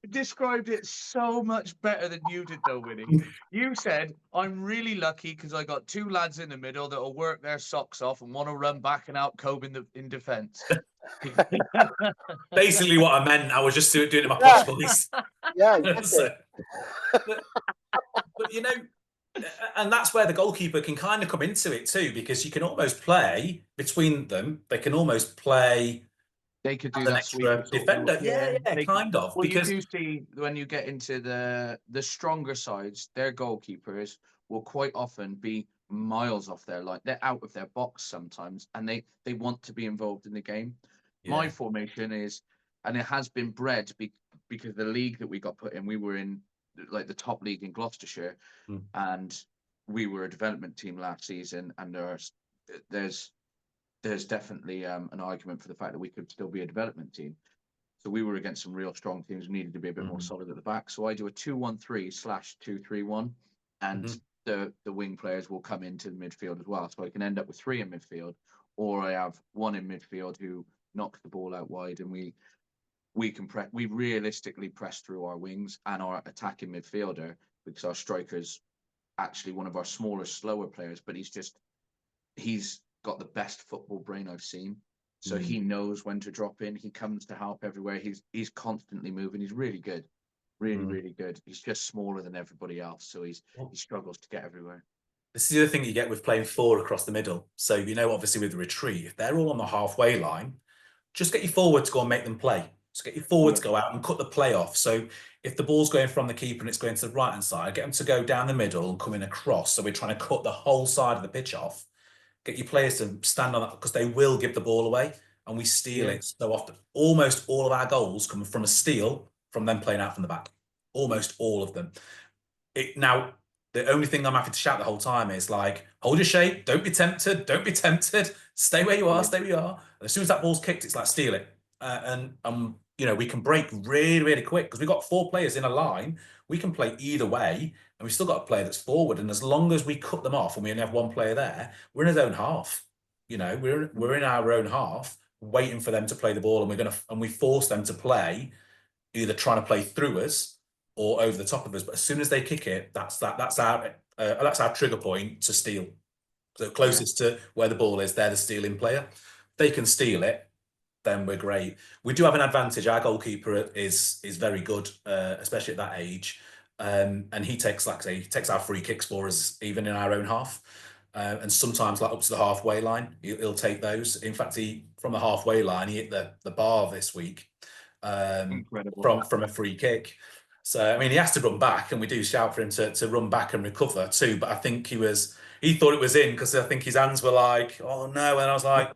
described it so much better than you did, though, Winnie. You said, I'm really lucky because I got two lads in the middle that will work their socks off and want to run back and out Cobe in defence. Basically what I meant. I was just doing it in my posh voice. Yeah, So, but you know, and that's where the goalkeeper can kind of come into it too, because you can almost play between them. They can almost play... They could do an that extra defender. Yeah, kind of. Well, because you do see when you get into the stronger sides, their goalkeepers will quite often be miles off their line. They're out of their box sometimes, and they want to be involved in the game. My formation is, and it has been bred because the league that we got put in, we were in like the top league in Gloucestershire, and we were a development team last season, and there's definitely an argument for the fact that we could still be a development team. So we were against some real strong teams, needed to be a bit more solid at the back. So I do a 2-1-3/2-3-1, and the wing players will come into the midfield as well. So I can end up with three in midfield, or I have one in midfield who knocks the ball out wide, and we realistically press through our wings and our attacking midfielder, because our striker's actually one of our smaller, slower players, but he's got the best football brain I've seen. So he knows when to drop in. He comes to help everywhere. He's constantly moving. He's really good. Really good. He's just smaller than everybody else, so he struggles to get everywhere. This is the other thing you get with playing four across the middle. So, you know, obviously with the retreat, if they're all on the halfway line, just get your forward to go and make them play. Just get your forward to go out and cut the play off. So if the ball's going from the keeper and it's going to the right-hand side, get them to go down the middle and come in across. So we're trying to cut the whole side of the pitch off. Get your players to stand on that, because they will give the ball away, and we steal it so often. Almost all of our goals come from a steal from them playing out from the back. Almost all of them. Now, the only thing I'm having to shout the whole time is like, hold your shape, don't be tempted, stay where you are, stay where you are. And as soon as that ball's kicked, it's like, steal it. And you know, we can break really, really quick, because we've got four players in a line. We can play either way, and we've still got a player that's forward. And as long as we cut them off and we only have one player there, we're in his own half. You know, we're in our own half, waiting for them to play the ball, and we force them to play, either trying to play through us or over the top of us. But as soon as they kick it, that's our trigger point to steal. So closest to where the ball is, they're the stealing player. If they can steal it, then we're great. We do have an advantage. Our goalkeeper is very good, especially at that age. And he takes, like I say, he takes our free kicks for us, even in our own half. And sometimes, like up to the halfway line, he'll take those. In fact, from the halfway line, he hit the bar this week from a free kick. So, I mean, he has to run back, and we do shout for him to run back and recover too. But I think he thought it was in, because I think his hands were like, oh no. And I was like,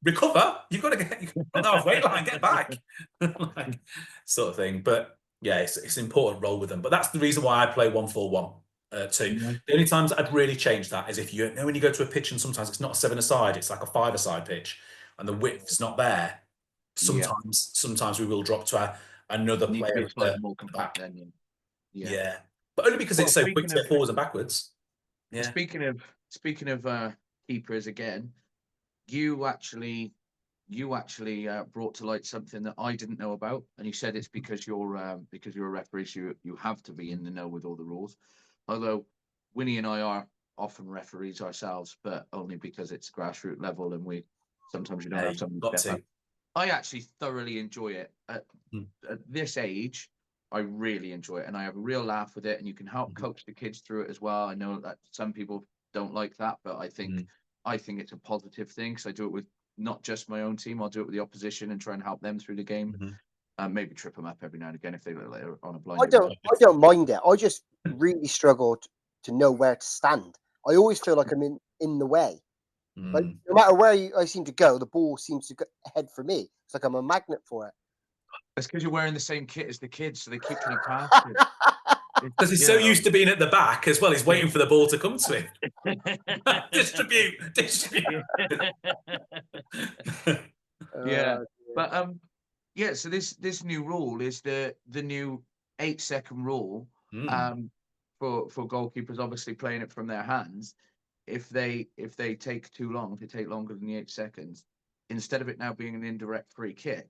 recover? You've got to get on the halfway line, get back. Like, sort of thing. But yeah, it's an important role with them. But that's the reason why I play 1-4-1 too. The only times I'd really change that is if you know when you go to a pitch and sometimes it's not a 7-a-side, it's like a 5-a-side pitch, and the width's not there. Sometimes we will drop to another player at the back. Then, yeah. But only because it's so quick to get forwards and backwards. Yeah. Speaking of keepers again, you actually brought to light something that I didn't know about, and you said it's because you're a referee, so you have to be in the know with all the rules. Although Winnie and I are often referees ourselves, but only because it's grassroots level, and sometimes you don't have somebody step up. I actually thoroughly enjoy it. At this age, I really enjoy it, and I have a real laugh with it. And you can help coach the kids through it as well. I know that some people don't like that, but I think it's a positive thing, because I do it with not just my own team. I'll do it with the opposition and try and help them through the game. Maybe trip them up every now and again if they look like they're on a blind. I don't mind it. I just really struggled to know where to stand. I always feel like I'm in the way. Like, no matter where I seem to go, the ball seems to head for me. It's like I'm a magnet for it. That's because you're wearing the same kit as the kids, so they keep getting past you. Because he's so used to being at the back as well. He's waiting for the ball to come to him. Distribute. Yeah, but yeah. So this new rule is the new 8-second rule. For goalkeepers, obviously playing it from their hands. If they take too long, if they take longer than the 8 seconds, instead of it now being an indirect free kick,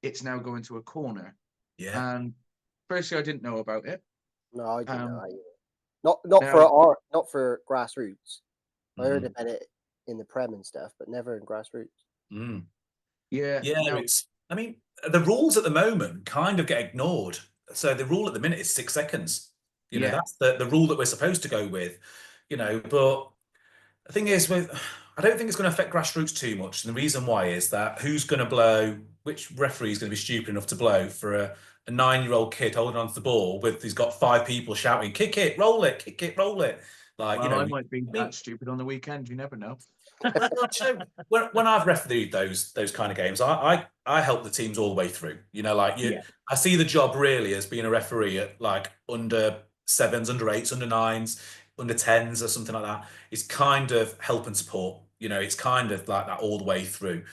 it's now going to a corner. Yeah. And firstly, I didn't know about it. No, I didn't know either. Not for Grassroots. I heard about it in the Prem and stuff, but never in Grassroots. Yeah. I mean, the rules at the moment kind of get ignored. So the rule at the minute is 6 seconds. You know, that's the rule that we're supposed to go with. You know, but the thing is, I don't think it's going to affect Grassroots too much. And the reason why is that which referee is going to be stupid enough to blow for a 9-year-old kid holding onto the ball he's got 5 people shouting, kick it, roll it, kick it, roll it. Like, well, I might be that stupid on the weekend. You never know. When I've refereed those kind of games, I help the teams all the way through. You know, like I see the job really as being a referee at like under 7s, under 8s, under 9s, under 10s or something like that. It's kind of help and support. You know, it's kind of like that all the way through.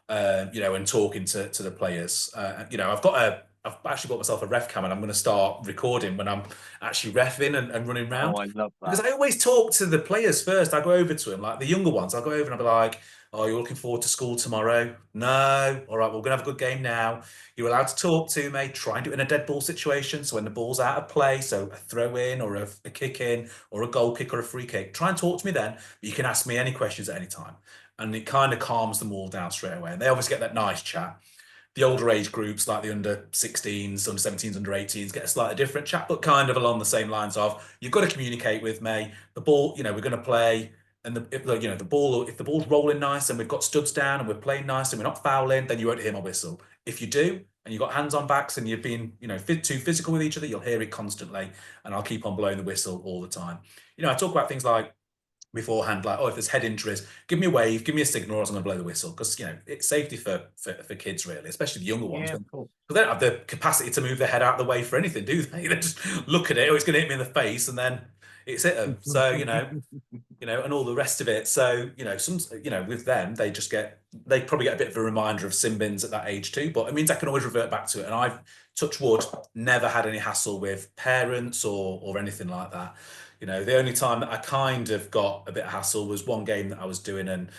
You know, and talking to the players. You know, I've actually bought myself a ref cam, and I'm going to start recording when I'm actually reffing and running around. Oh, I love that. Because I always talk to the players first. I go over to them, like the younger ones. I'll go over and I'll be like, oh, you're looking forward to school tomorrow? No. All right, well, we're going to have a good game now. You're allowed to talk to me. Try and do it in a dead ball situation. So when the ball's out of play, so a throw in or a kick in or a goal kick or a free kick, try and talk to me then. But you can ask me any questions at any time. And it kind of calms them all down straight away. And they obviously get that nice chat. The older age groups, like the under 16s, under 17s, under 18s, get a slightly different chat, but kind of along the same lines of, you've got to communicate with me. The ball, you know, we're going to play, and if the ball's rolling nice and we've got studs down and we're playing nice and we're not fouling, then you won't hear my whistle. If you do, and you've got hands on backs and you're being, you know, too physical with each other, you'll hear it constantly, and I'll keep on blowing the whistle all the time. You know, I talk about things like, beforehand, like, oh, if there's head injuries, give me a wave, give me a signal, or else I'm going to blow the whistle. Because, you know, it's safety for kids, really, especially the younger ones. Because they don't have the capacity to move their head out of the way for anything, do they? They just look at it, oh, it's going to hit me in the face, and then it's hit them. So, you know, and all the rest of it. So, you know, with them, they probably get a bit of a reminder of sin bins at that age too. But it means I can always revert back to it. And I've, touch wood, never had any hassle with parents or anything like that. You know, the only time that I kind of got a bit of hassle was one game that I was doing, and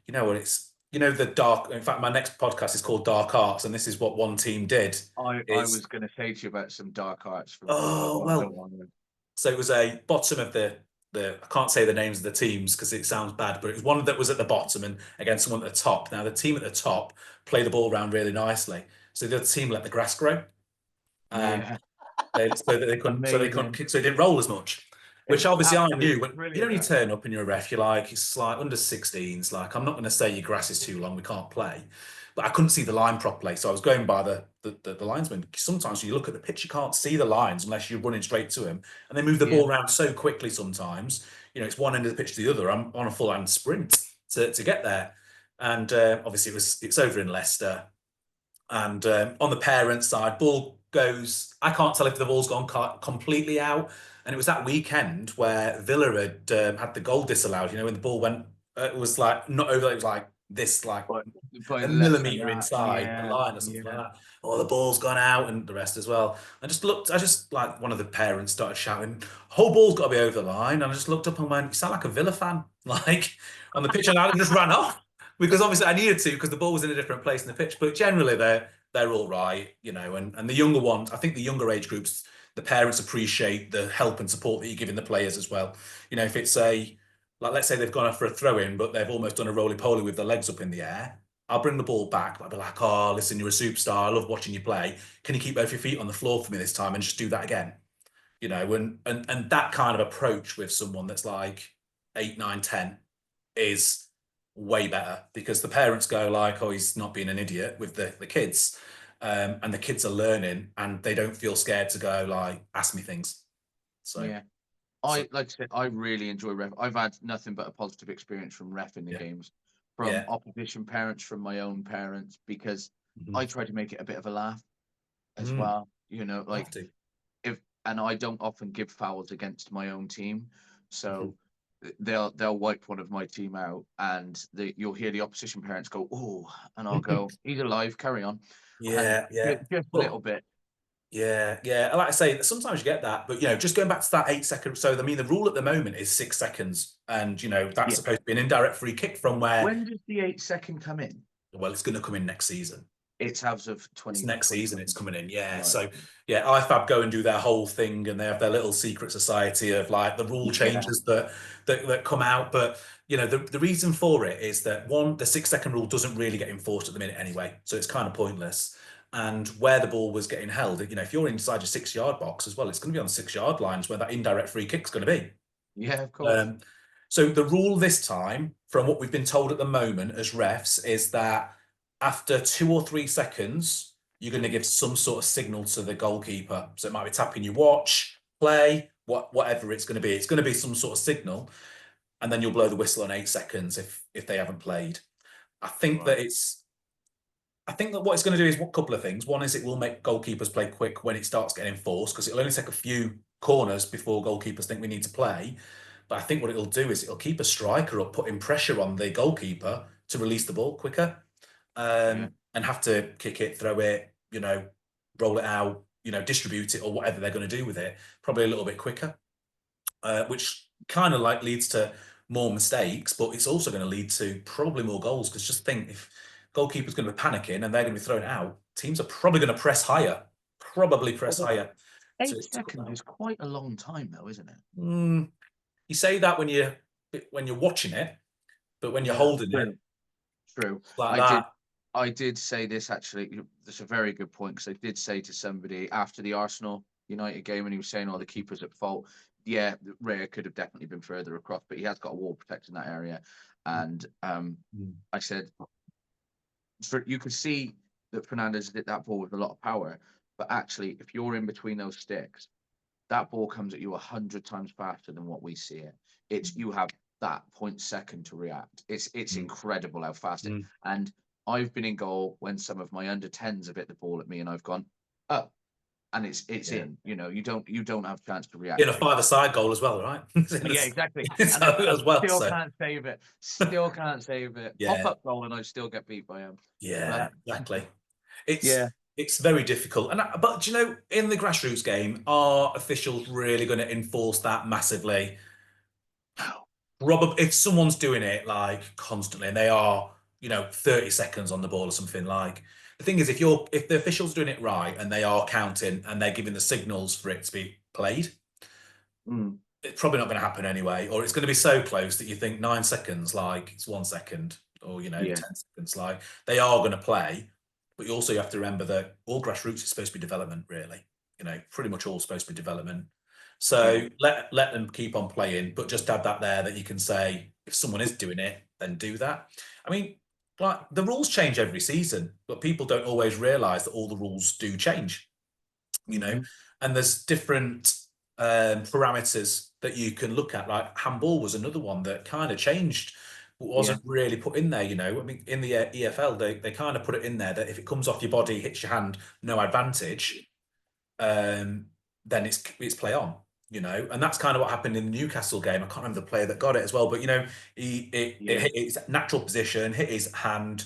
you know what, it's, you know, in fact, my next podcast is called Dark Arts, and this is what one team did. I was going to say to you about some dark arts. So it was a bottom of the I can't say the names of the teams because it sounds bad, but it was one that was at the bottom and against someone at the top. Now the team at the top played the ball around really nicely, so the other team let the grass grow, so it didn't roll as much. Which obviously I knew. When you only turn up and you're a ref, you're like, it's like under 16s. Like, I'm not going to say your grass is too long, we can't play. But I couldn't see the line properly. So I was going by the linesman. Sometimes when you look at the pitch, you can't see the lines unless you're running straight to him. And they move the ball around so quickly sometimes. You know, it's one end of the pitch to the other. I'm on a full-hand sprint to get there. And obviously it's over in Leicester. And on the parent side, ball goes, I can't tell if the ball's gone completely out. And it was that weekend where Villa had the goal disallowed. You know, when the ball went, it was like not over. It was like this, like a millimetre inside the line or something like that. Oh, the ball's gone out, and the rest as well. I just like one of the parents started shouting, "Whole ball's got to be over the line." And I just looked up and went, "You sound like a Villa fan." Like on the pitch, and I just ran off because obviously I needed to because the ball was in a different place in the pitch. But generally, they're all right, you know. And the younger ones, I think the younger age groups, the parents appreciate the help and support that you're giving the players as well. You know, if it's like, let's say they've gone off for a throw-in, but they've almost done a roly-poly with their legs up in the air, I'll bring the ball back, but I'll be like, oh, listen, you're a superstar. I love watching you play. Can you keep both your feet on the floor for me this time and just do that again? You know, and that kind of approach with someone that's like 8, 9, 10 is way better, because the parents go like, oh, he's not being an idiot with the kids. And the kids are learning and they don't feel scared to go like, ask me things. So yeah. Like I said, I really enjoy ref. I've had nothing but a positive experience from ref in the games, from opposition parents, from my own parents, because I try to make it a bit of a laugh as well. You know, like and I don't often give fouls against my own team, so they'll wipe one of my team out, and you'll hear the opposition parents go, "Oh," and I'll go, "He's alive, carry on." Yeah, and just a little bit. Yeah, yeah. Like I say, sometimes you get that, but you know, just going back to that 8 second. So I mean, the rule at the moment is 6 seconds, and you know that's supposed to be an indirect free kick from where. When does the 8-second come in? Well, it's going to come in next season. It's as of 20. It's next season. It's coming in. Yeah. Right. So yeah, IFAB go and do their whole thing, and they have their little secret society of like the rule changes that come out. But you know, the reason for it is that one, the 6 second rule doesn't really get enforced at the minute anyway, so it's kind of pointless. And where the ball was getting held, you know, if you're inside your 6-yard box as well, it's going to be on 6-yard lines where that indirect free kick's going to be. Yeah, of course. So the rule this time, from what we've been told at the moment as refs, is that after 2 or 3 seconds, you're going to give some sort of signal to the goalkeeper. So it might be tapping your watch, play, whatever it's going to be. It's going to be some sort of signal, and then you'll blow the whistle on 8 seconds if they haven't played. I think that what it's going to do is a couple of things. One is it will make goalkeepers play quick when it starts getting enforced, because it'll only take a few corners before goalkeepers think we need to play. But I think what it'll do is it'll keep a striker up, putting pressure on the goalkeeper to release the ball quicker, and have to kick it, throw it, you know, roll it out, you know, distribute it, or whatever they're going to do with it, probably a little bit quicker, which kind of like leads to more mistakes, but it's also going to lead to probably more goals. Because just think, if goalkeeper's going to be panicking and they're going to be thrown out, teams are probably going to press higher. Higher. 8 seconds is quite a long time, though, isn't it? You say that when you're watching it, but when you're holding it, true. Like I did say this actually. That's a very good point, because I did say to somebody after the Arsenal United game, and he was saying, "Oh, the keeper's at fault." Yeah, Raya could have definitely been further across, but he has got a wall protecting that area. And I said, you could see that Fernandez hit that ball with a lot of power, but actually, if you're in between those sticks, that ball comes at you 100 times faster than what we see it. You have that 0.2 to react. It's incredible how fast it. And I've been in goal when some of my under 10s have hit the ball at me, and I've gone, oh, and it's in. You know, you don't have a chance to react. In a five-a-side goal as well, right? Yeah, exactly. Can't save it. Still can't save it. Pop up goal, and I still get beat by him. Yeah, exactly. It's very difficult. But you know, in the Grassroots game, are officials really going to enforce that massively? If someone's doing it like constantly, and they are, you know, 30 seconds on the ball or something, like, the thing is, if the official's doing it right and they are counting and they're giving the signals for it to be played, it's probably not going to happen anyway, or it's going to be so close that you think 9 seconds, like it's 1 second, or 10 seconds, like they are going to play. But you also have to remember that all Grassroots is supposed to be development, really. You know, pretty much all supposed to be development. So let them keep on playing, but just add that there, that you can say, if someone is doing it, then do that. I mean, like, the rules change every season, but people don't always realise that all the rules do change, you know, and there's different parameters that you can look at. Like handball was another one that kind of changed, but wasn't really put in there, you know. I mean, in the EFL, they kind of put it in there that if it comes off your body, hits your hand, no advantage, then it's play on. You know, and that's kind of what happened in the Newcastle game. I can't remember the player that got it as well, but you know, it hit his natural position, hit his hand,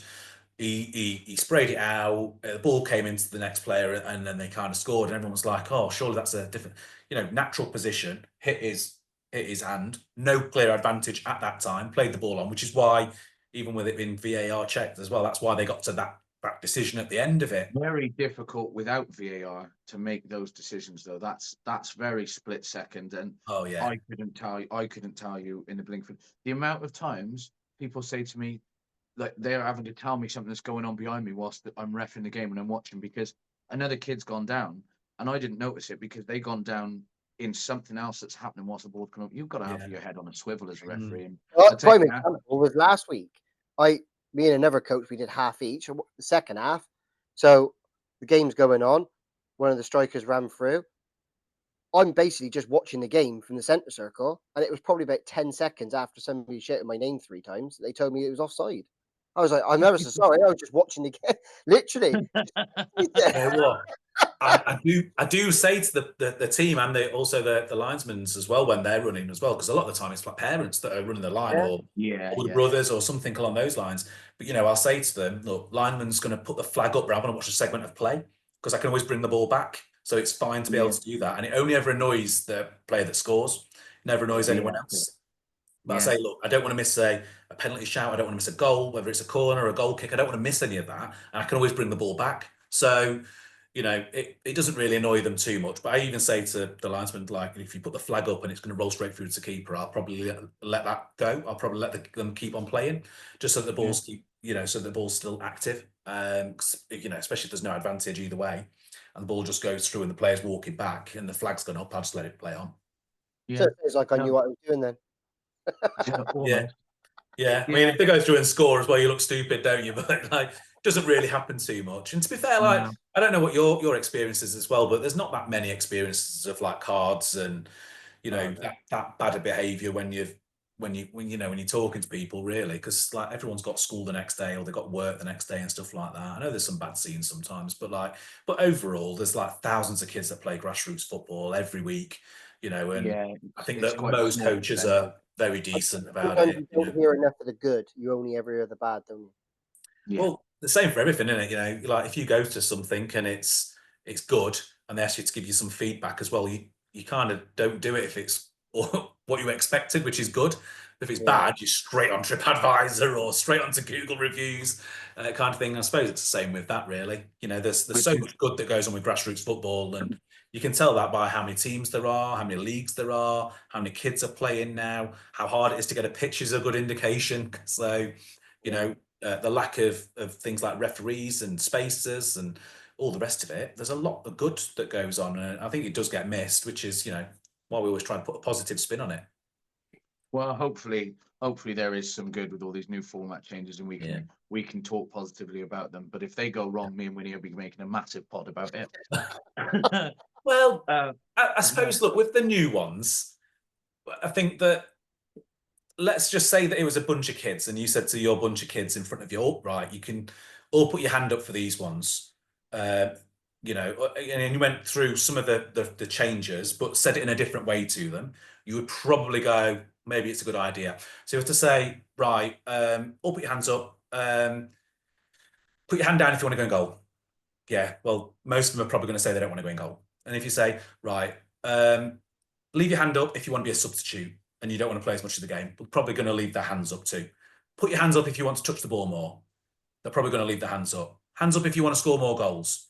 he sprayed it out, the ball came into the next player, and then they kind of scored, and everyone was like, oh, surely that's a different, you know, natural position, hit his hand, no clear advantage at that time, played the ball on, which is why, even with it being VAR checked as well, that's why they got to that decision at the end of it. Very difficult without VAR to make those decisions, though. That's very split second, and I couldn't tell you in the blink of the amount of times people say to me, like they're having to tell me something that's going on behind me whilst I'm reffing the game and I'm watching, because another kid's gone down and I didn't notice it because they gone down in something else that's happening whilst the ball's coming up. You've got to have your head on a swivel as a referee. And prime example was last week. Me and another coach, we did half each, the second half. So the game's going on. One of the strikers ran through. I'm basically just watching the game from the centre circle, and it was probably about 10 seconds after somebody shouted my name 3 times. They told me it was offside. I was like, I'm ever so sorry. I was just watching the game, literally. What? I do say to the team and also the linesmen as well when they're running as well, because a lot of the time it's like parents that are running the line or the brothers or something along those lines. But I'll say to them, look, lineman's going to put the flag up, but I'm going to watch a segment of play because I can always bring the ball back, so it's fine to be able to do that, and it only ever annoys the player that scores, never annoys anyone else. But I say, look, I don't want to miss a penalty shout. I don't want to miss a goal, whether it's a corner or a goal kick. I don't want to miss any of that, and I can always bring the ball back. So it doesn't really annoy them too much. But I even say to the linesman, like, if you put the flag up and it's going to roll straight through to keeper, I'll probably let that go. I'll probably let them keep on playing, just so that the ball's so the ball's still active. Especially if there's no advantage either way, and the ball just goes through and the player's walking back and the flag's gone up, I'll just let it play on. So it feels like I knew what I was doing then. Yeah. I mean, if they go through and score as well, you look stupid, don't you? But like, doesn't really happen too much. And to be fair, like, I don't know what your experience is as well, but there's not that many experiences of like cards and that bad behaviour when you're talking to people, really, because like everyone's got school the next day or they've got work the next day and stuff like that. I know there's some bad scenes sometimes, but overall, there's like thousands of kids that play grassroots football every week, and I think that most coaches are very decent about it. You don't hear enough of the good. You only ever hear the bad, don't you? Yeah. Well, the same for everything, isn't it? Like if you go to something and it's good and they ask you to give you some feedback as well, you kind of don't do it if it's what you expected, which is good. If it's bad, you're straight on TripAdvisor or straight onto Google reviews, kind of thing. I suppose it's the same with that, really. There's so much good that goes on with grassroots football, and you can tell that by how many teams there are, how many leagues there are, how many kids are playing now, how hard it is to get a pitch is a good indication. So, the lack of things like referees and spacers and all the rest of it, there's a lot of good that goes on, and I think it does get missed, which is why we always try and put a positive spin on it. Well, hopefully there is some good with all these new format changes, and we can talk positively about them. But if they go wrong, me and Winnie will be making a massive pod about it. Well, I suppose, look, with the new ones, I think that, let's just say that it was a bunch of kids and you said to your bunch of kids in front of you, oh, right, you can all put your hand up for these ones, and you went through some of the changes, but said it in a different way to them, you would probably go, maybe it's a good idea. So you have to say, right, all put your hands up, put your hand down if you want to go in goal. Yeah, well, most of them are probably going to say they don't want to go in goal. And if you say, right, leave your hand up if you want to be a substitute and you don't want to play as much of the game, we're probably going to leave their hands up too. Put your hands up if you want to touch the ball more. They're probably going to leave their hands up. Hands up if you want to score more goals.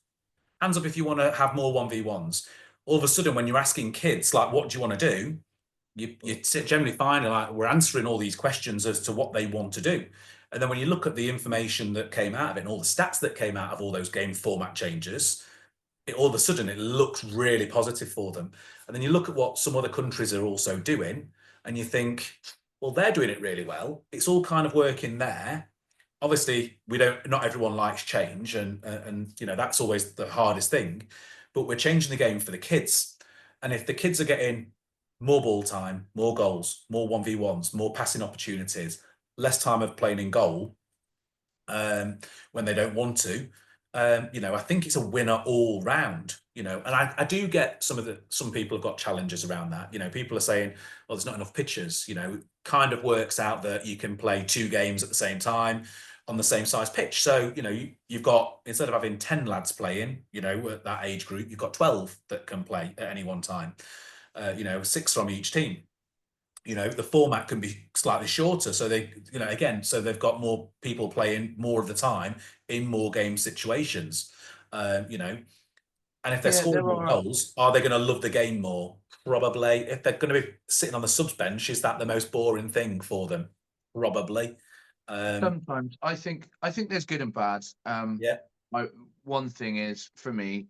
Hands up if you want to have more 1v1s. All of a sudden, when you're asking kids, like, what do you want to do? You generally find like we're answering all these questions as to what they want to do. And then when you look at the information that came out of it and all the stats that came out of all those game format changes, all of a sudden it looks really positive for them. And then you look at what some other countries are also doing and you think, well, they're doing it really well. It's all kind of working there. Obviously, not everyone likes change, and that's always the hardest thing. But we're changing the game for the kids. And if the kids are getting more ball time, more goals, more 1v1s, more passing opportunities, less time of playing in goal when they don't want to, I think it's a winner all round, and I do get some people have got challenges around that. People are saying, well, there's not enough pitches, it kind of works out that you can play 2 games at the same time on the same size pitch. So, you've got, instead of having 10 lads playing, at that age group, you've got 12 that can play at any one time, 6 from each team. The format can be slightly shorter. So so they've got more people playing more of the time in more game situations, and if they're scoring more goals, are they going to love the game more? Probably. If they're going to be sitting on the subs bench, is that the most boring thing for them? Probably. Sometimes I think there's good and bad. Yeah. One thing is, for me,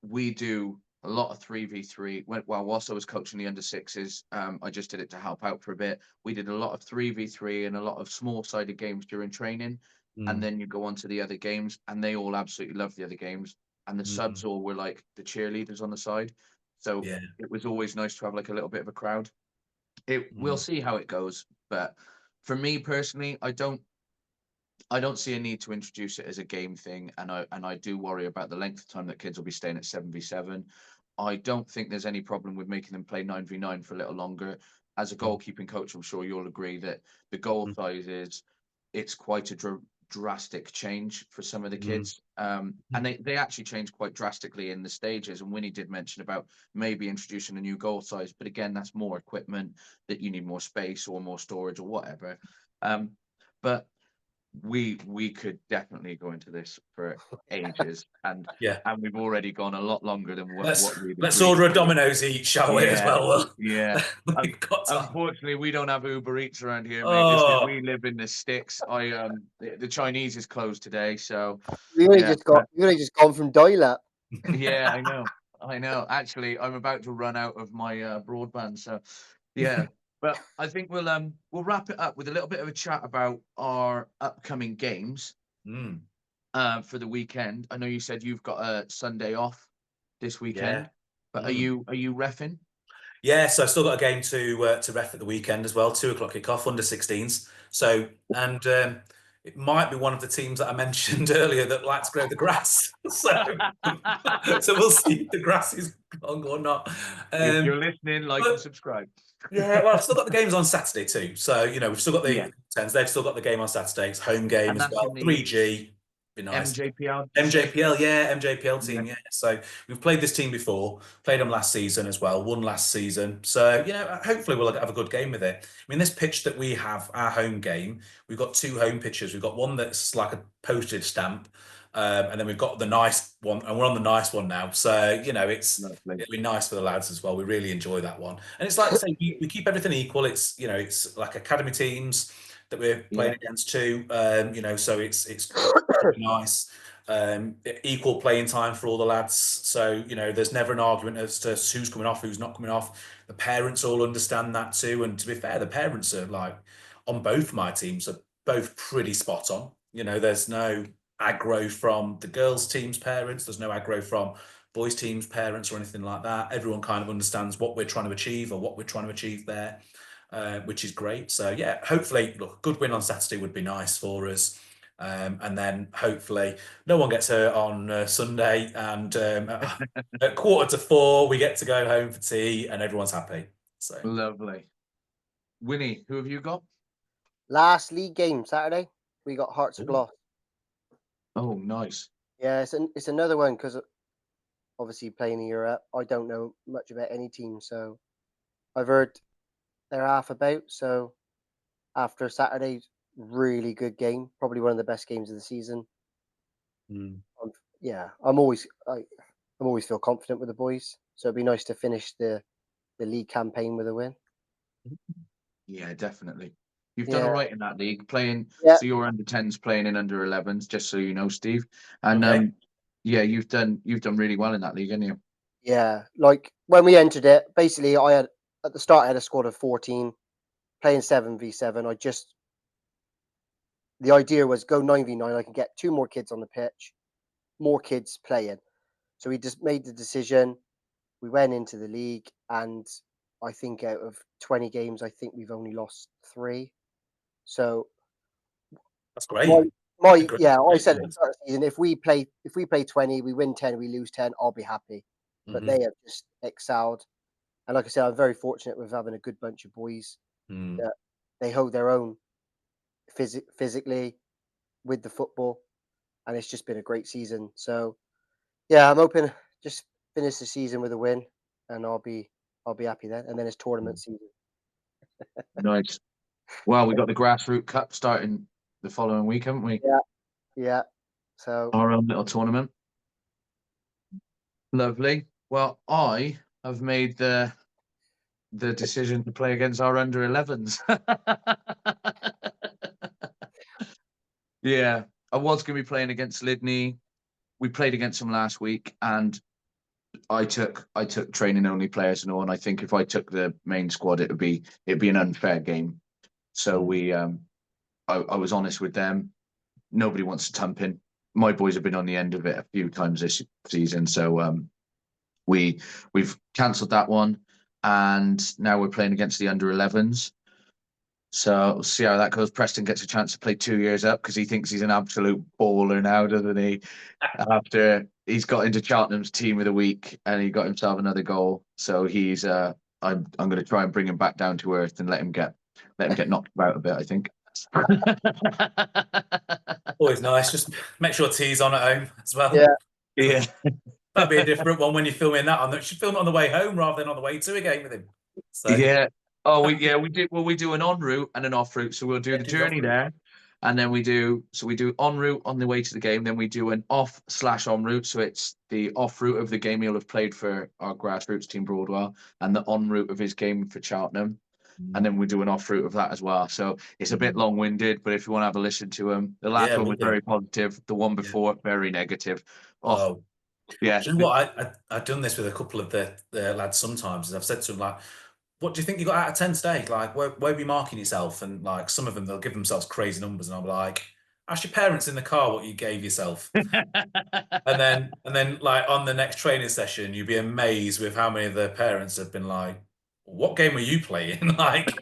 we do a lot of 3v3. Whilst I was coaching the under sixes, I just did it to help out for a bit. We did a lot of 3v3 and a lot of small-sided games during training. And then you go on to the other games, and they all absolutely love the other games. And the subs all were like the cheerleaders on the side. So Yeah. it was always nice to have like a little bit of a crowd. We'll see how it goes. But for me personally, I don't see a need to introduce it as a game thing, and I do worry about the length of time that kids will be staying at 7v7. I don't think there's any problem with making them play 9v9 for a little longer. As a goalkeeping coach, I'm sure you'll agree that the goal size it's quite a drastic change for some of the kids. And they actually change quite drastically in the stages. And Winnie did mention about maybe introducing a new goal size, but again, that's more equipment that you need more space or more storage or whatever. But we could definitely go into this for ages, and we've already gone a lot longer than what we'd let's agreed order a to. Domino's each, shall we, as well? Yeah. We've got time. Unfortunately, we don't have Uber Eats around here, mate. We live in the sticks. The Chinese is closed today, so we only just gone from dial-up. Yeah, I know. Actually, I'm about to run out of my broadband, so yeah. But I think we'll wrap it up with a little bit of a chat about our upcoming games for the weekend. I know you said you've got a Sunday off this weekend, but are you reffing? Yeah, so I've still got a game to ref at the weekend as well. 2:00 kickoff, under 16s. So it might be one of the teams that I mentioned earlier that likes to grow the grass. So we'll see if the grass is long or not. If you're listening, like and subscribe. Yeah, well, I've still got the games on Saturday too. So, we've still got the 10s. They've still got the game on Saturday. It's home game as well. 3G. Be nice. MJPL, yeah, MJPL team, yeah. So we've played this team before, played them last season as well, won last season. So, hopefully we'll have a good game with it. I mean, this pitch that we have, our home game, we've got two home pitches. We've got one that's like a postage stamp, and then we've got the nice one, and we're on the nice one now. So, it'll be nice for the lads as well. We really enjoy that one. And it's like I say, we keep everything equal. It's, it's like academy teams that we're playing against too. So it's nice. Equal playing time for all the lads. So, there's never an argument as to who's coming off, who's not coming off. The parents all understand that too. And to be fair, the parents are like, on both my teams, are both pretty spot on. There's no aggro from the girls' team's parents. There's no aggro from boys' team's parents or anything like that. Everyone kind of understands what we're trying to achieve or what we're trying to achieve there, which is great. So, yeah, hopefully, look, a good win on Saturday would be nice for us. And then hopefully no one gets hurt on Sunday, and at 3:45 we get to go home for tea and everyone's happy. So lovely. Winnie, who have you got? Last league game Saturday, we got Hearts of Gloucester. Oh, nice. Yeah, it's another one because obviously playing in Europe, I don't know much about any team, so I've heard they're half about. So after Saturday's really good game, probably one of the best games of the season. I'm always feel confident with the boys, so it'd be nice to finish the league campaign with a win. Yeah, definitely. You've done all right in that league, playing. So you're under 10s playing in under 11s, just so you know, Steve. And you've done really well in that league, haven't you? Yeah, like when we entered it, basically at the start I had a squad of 14, playing 7v7. The idea was go 9v9. I can get 2 more kids on the pitch, more kids playing. So we just made the decision. We went into the league, and I think out of 20 games, I think we've only lost 3. So that's great. I said at the start of the season, if we play 20, we win 10, we lose 10, I'll be happy. But they have just excelled. And like I said, I'm very fortunate with having a good bunch of boys that they hold their own physically with the football, and it's just been a great season. So yeah, I'm hoping just finish the season with a win, and I'll be happy then. And then it's tournament season. Nice. Well, we got the Grassroots Cup starting the following week, haven't we? Yeah. So our own little tournament. Lovely. Well, I have made the decision to play against our under 11s. Yeah, I was going to be playing against Lydney. We played against them last week, and I took training only players and all. And I think if I took the main squad, it'd be an unfair game. So I was honest with them. Nobody wants to tump in. My boys have been on the end of it a few times this season, so we've cancelled that one, and now we're playing against the under-11s. So we'll see how that goes. Preston gets a chance to play 2 years up because he thinks he's an absolute baller now, doesn't he? After he's got into Cheltenham's team of the week and he got himself another goal. So he's I'm going to try and bring him back down to earth and let him get knocked about a bit, I think. Always nice. Just make sure tea's on at home as well. Yeah. That'd be a different one when you're filming that. You should film it on the way home rather than on the way to a game with him. So. Yeah. Oh, we do. Well, we do an en route and an off route. So we'll do the journey there, and then we do en route on the way to the game. Then we do an off/en route. So it's the off route of the game he'll have played for our Grassroots team Broadwell, and the en route of his game for Cheltenham. And then we do an off route of that as well. So it's a bit long winded, but if you want to have a listen to him, the last one was very positive. The one before, very negative. Yeah. Do you know what? I've done this with a couple of the lads sometimes. I've said to them, like, what do you think you got out of 10 today? Like, where are you marking yourself? And like, some of them, they'll give themselves crazy numbers. And I'll be like, ask your parents in the car what you gave yourself. and then like on the next training session, you'd be amazed with how many of the parents have been like, what game were you playing? Like,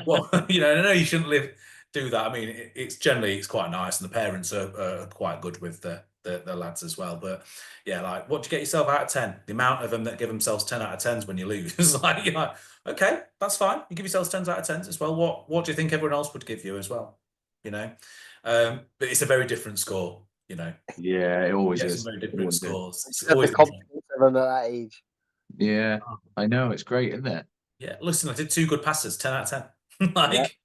well, I know you shouldn't do that. I mean, it's quite nice, and the parents are quite good with the lads as well. But yeah, like, what do you get yourself out of 10? The amount of them that give themselves 10 out of 10s when you lose. Like, you're like, okay, that's fine. You give yourselves 10s out of 10s as well. What do you think everyone else would give you as well? But it's a very different score. Yeah, it always is. Very different scores. It's always the confidence of them at that age. Yeah, I know, it's great, isn't it? Yeah, listen, I did 2 good passes, 10 out of 10. Like,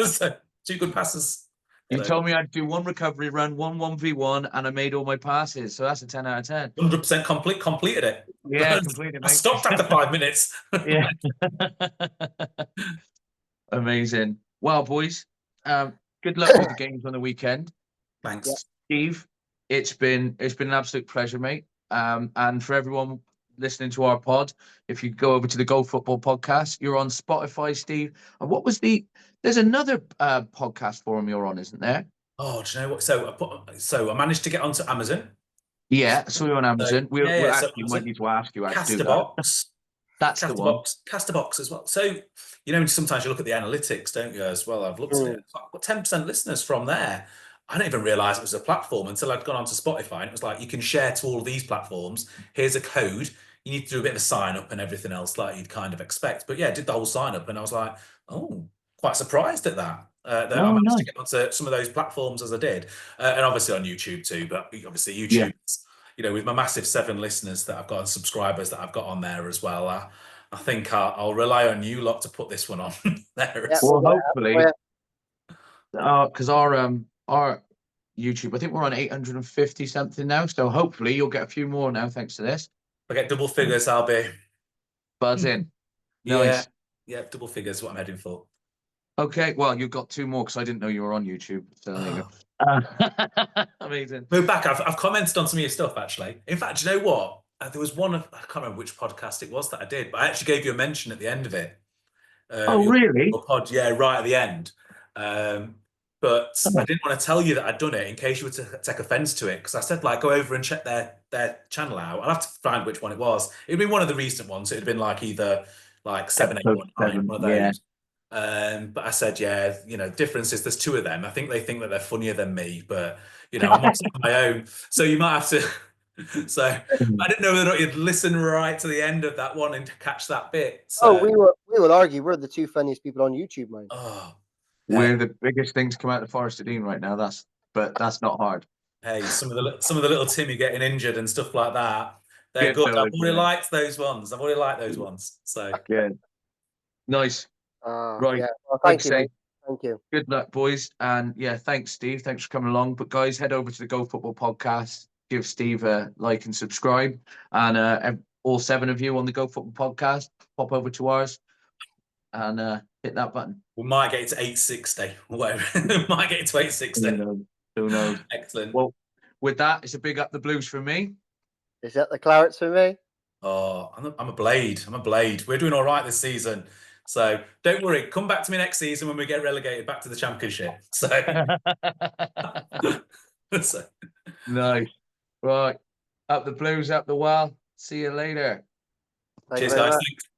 so 2 good passes. You told me I'd do 1 recovery run, 1-1v1, and I made all my passes. So that's a 10 out of 10. 100% completed it. Yeah, completed, mate. I stopped after 5 minutes. Yeah. Amazing. Well, boys, good luck with the games on the weekend. Thanks. Steve, it's been an absolute pleasure, mate. And for everyone listening to our pod, if you go over to the Go Football podcast, you're on Spotify, Steve. And what was there's another podcast forum you're on, isn't there? Oh, do you know what? So I managed to get onto Amazon. Yeah, so you're on Amazon. We might need to ask you how to do that. That's the one. Casterbox as well. So, sometimes you look at the analytics, don't you, as well? I've looked at it. I've got 10% listeners from there. I didn't even realise it was a platform until I'd gone onto Spotify, and it was like, you can share to all of these platforms. Here's a code. You need to do a bit of a sign up and everything else like you'd kind of expect. But yeah, I did the whole sign up, and I was like, oh, quite surprised at that. That I managed to get onto some of those platforms as I did. And obviously on YouTube too, but obviously YouTube, with my massive 7 listeners that I've got and subscribers that I've got on there as well, I think I'll rely on you lot to put this one on there. Well, hopefully, because our YouTube, I think we're on 850 something now. So hopefully you'll get a few more now thanks to this. If I get double figures, I'll be buzzing. Nice. Yeah, double figures what I'm heading for. Okay, well, you've got 2 more because I didn't know you were on YouTube. So there you go. Amazing. Move back. I've commented on some of your stuff, actually. In fact, you know what? There was one I can't remember which podcast it was that I did, but I actually gave you a mention at the end of it. Really? Your pod, yeah, right at the end. But I didn't want to tell you that I'd done it in case you were to take offence to it, because I said, like, go over and check their channel out. I'll have to find which one it was. It'd been one of the recent ones. It'd been like either like 7, 8, 9, one of those. Yeah. But I said, difference is there's 2 of them. I think they think that they're funnier than me, but I'm on my own. So you might have to. So I didn't know whether you'd listen right to the end of that one and catch that bit. So. We will argue we're the 2 funniest people on YouTube, man. Oh, we're the biggest thing to come out of Forest of Dean right now. That's not hard. Hey, some of the little Timmy getting injured and stuff like that. They're good. I've already liked those ones. So good. Nice. Right. Yeah. Well, thank you. Thank you. Good luck, boys. And yeah, thanks, Steve. Thanks for coming along. But guys, head over to the Go Football podcast. Give Steve a like and subscribe. And all 7 of you on the Go Football podcast, pop over to ours. and hit that button. We might get it to 860 or whatever. We might get it to 860. Who knows? Excellent. Well, with that, it's a big up the Blues for me. Is that the Clarets for me? Oh, I'm a blade. I'm a blade. We're doing all right this season. So don't worry. Come back to me next season when we get relegated back to the Championship. So, Nice. Right. Up the Blues, up the well. See you later. Thank you cheers, very guys. much. Thanks.